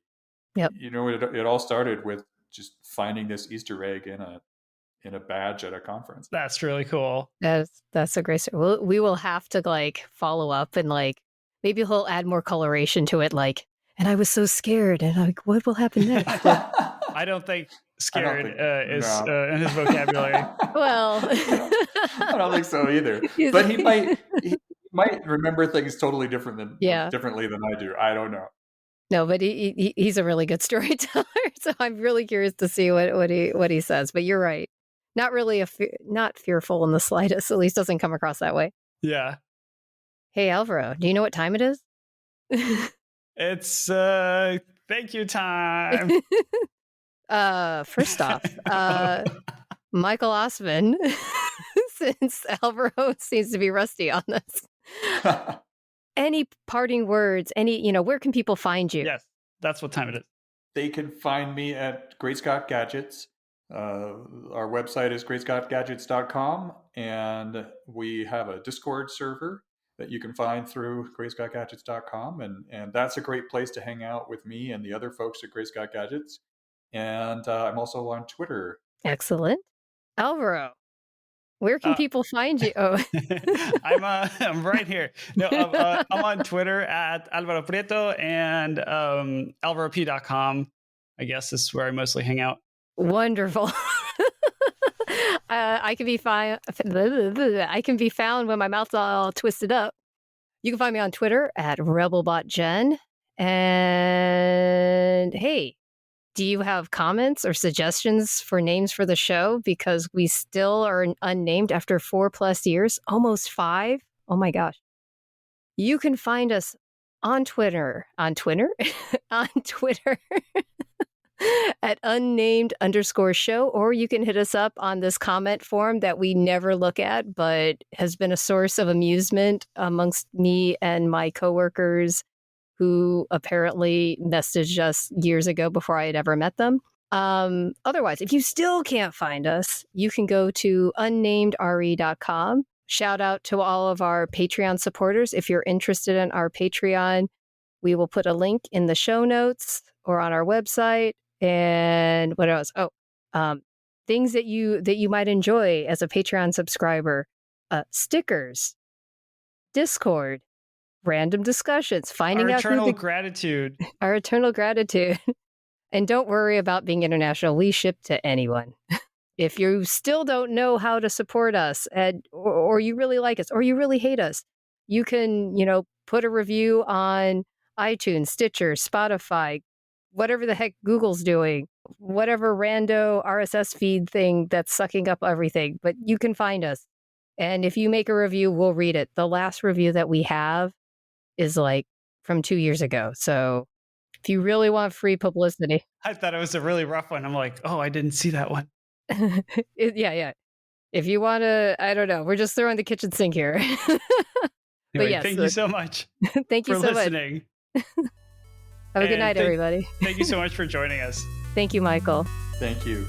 Yep. It all started with just finding this Easter egg in a badge at a conference. That's really cool. That's a great story. We will have to follow up, and maybe he'll add more coloration to it. And I was so scared, and what will happen next? I don't think scared is in his vocabulary. Well, I don't think so either. But he might remember things totally differently than I do. I don't know. No, but he's a really good storyteller, so I'm really curious to see what he says. But you're right, not really not fearful in the slightest. At least doesn't come across that way. Yeah. Hey Alvaro, do you know what time it is? It's thank you time. First off, Michael Ossmann, since Alvaro seems to be rusty on this. Any parting words? Where can people find you? Yes, that's what time it is. They can find me at Great Scott Gadgets. Our website is greatscottgadgets.com, and we have a Discord server that you can find through greatscottgadgets.com, and that's a great place to hang out with me and the other folks at Great Scott Gadgets. And I'm also on Twitter. Excellent. Alvaro, where can people find you? Oh, I'm right here. No, I'm on Twitter at Alvaro Prieto, and alvarop.com, I guess, is where I mostly hang out. Wonderful. I can be found when my mouth's all twisted up. You can find me on Twitter at RebelBotGen. And hey, do you have comments or suggestions for names for the show? Because we still are unnamed after 4+ years, almost 5. Oh my gosh. You can find us on Twitter, on Twitter at unnamed_show, or you can hit us up on this comment form that we never look at, but has been a source of amusement amongst me and my coworkers who apparently messaged us years ago before I had ever met them. Otherwise, if you still can't find us, you can go to unnamedre.com. Shout out to all of our Patreon supporters. If you're interested in our Patreon, we will put a link in the show notes or on our website. And what else? Things that you might enjoy as a Patreon subscriber: stickers, Discord, random discussions, finding our out eternal gratitude. Our eternal gratitude. And don't worry about being international. We ship to anyone. If you still don't know how to support us, or you really like us, or you really hate us, you can, put a review on iTunes, Stitcher, Spotify, whatever the heck Google's doing, whatever rando RSS feed thing that's sucking up everything. But you can find us. And if you make a review, we'll read it. The last review that we have is like from 2 years ago. So if you really want free publicity. I thought it was a really rough one. I'm like, oh, I didn't see that one. Yeah. If you want to, I don't know. We're just throwing the kitchen sink here. Anyway, yes, thank you so much. Thank you so listening. Much. Have a good night, everybody. Thank you so much for joining us. Thank you, Michael. Thank you.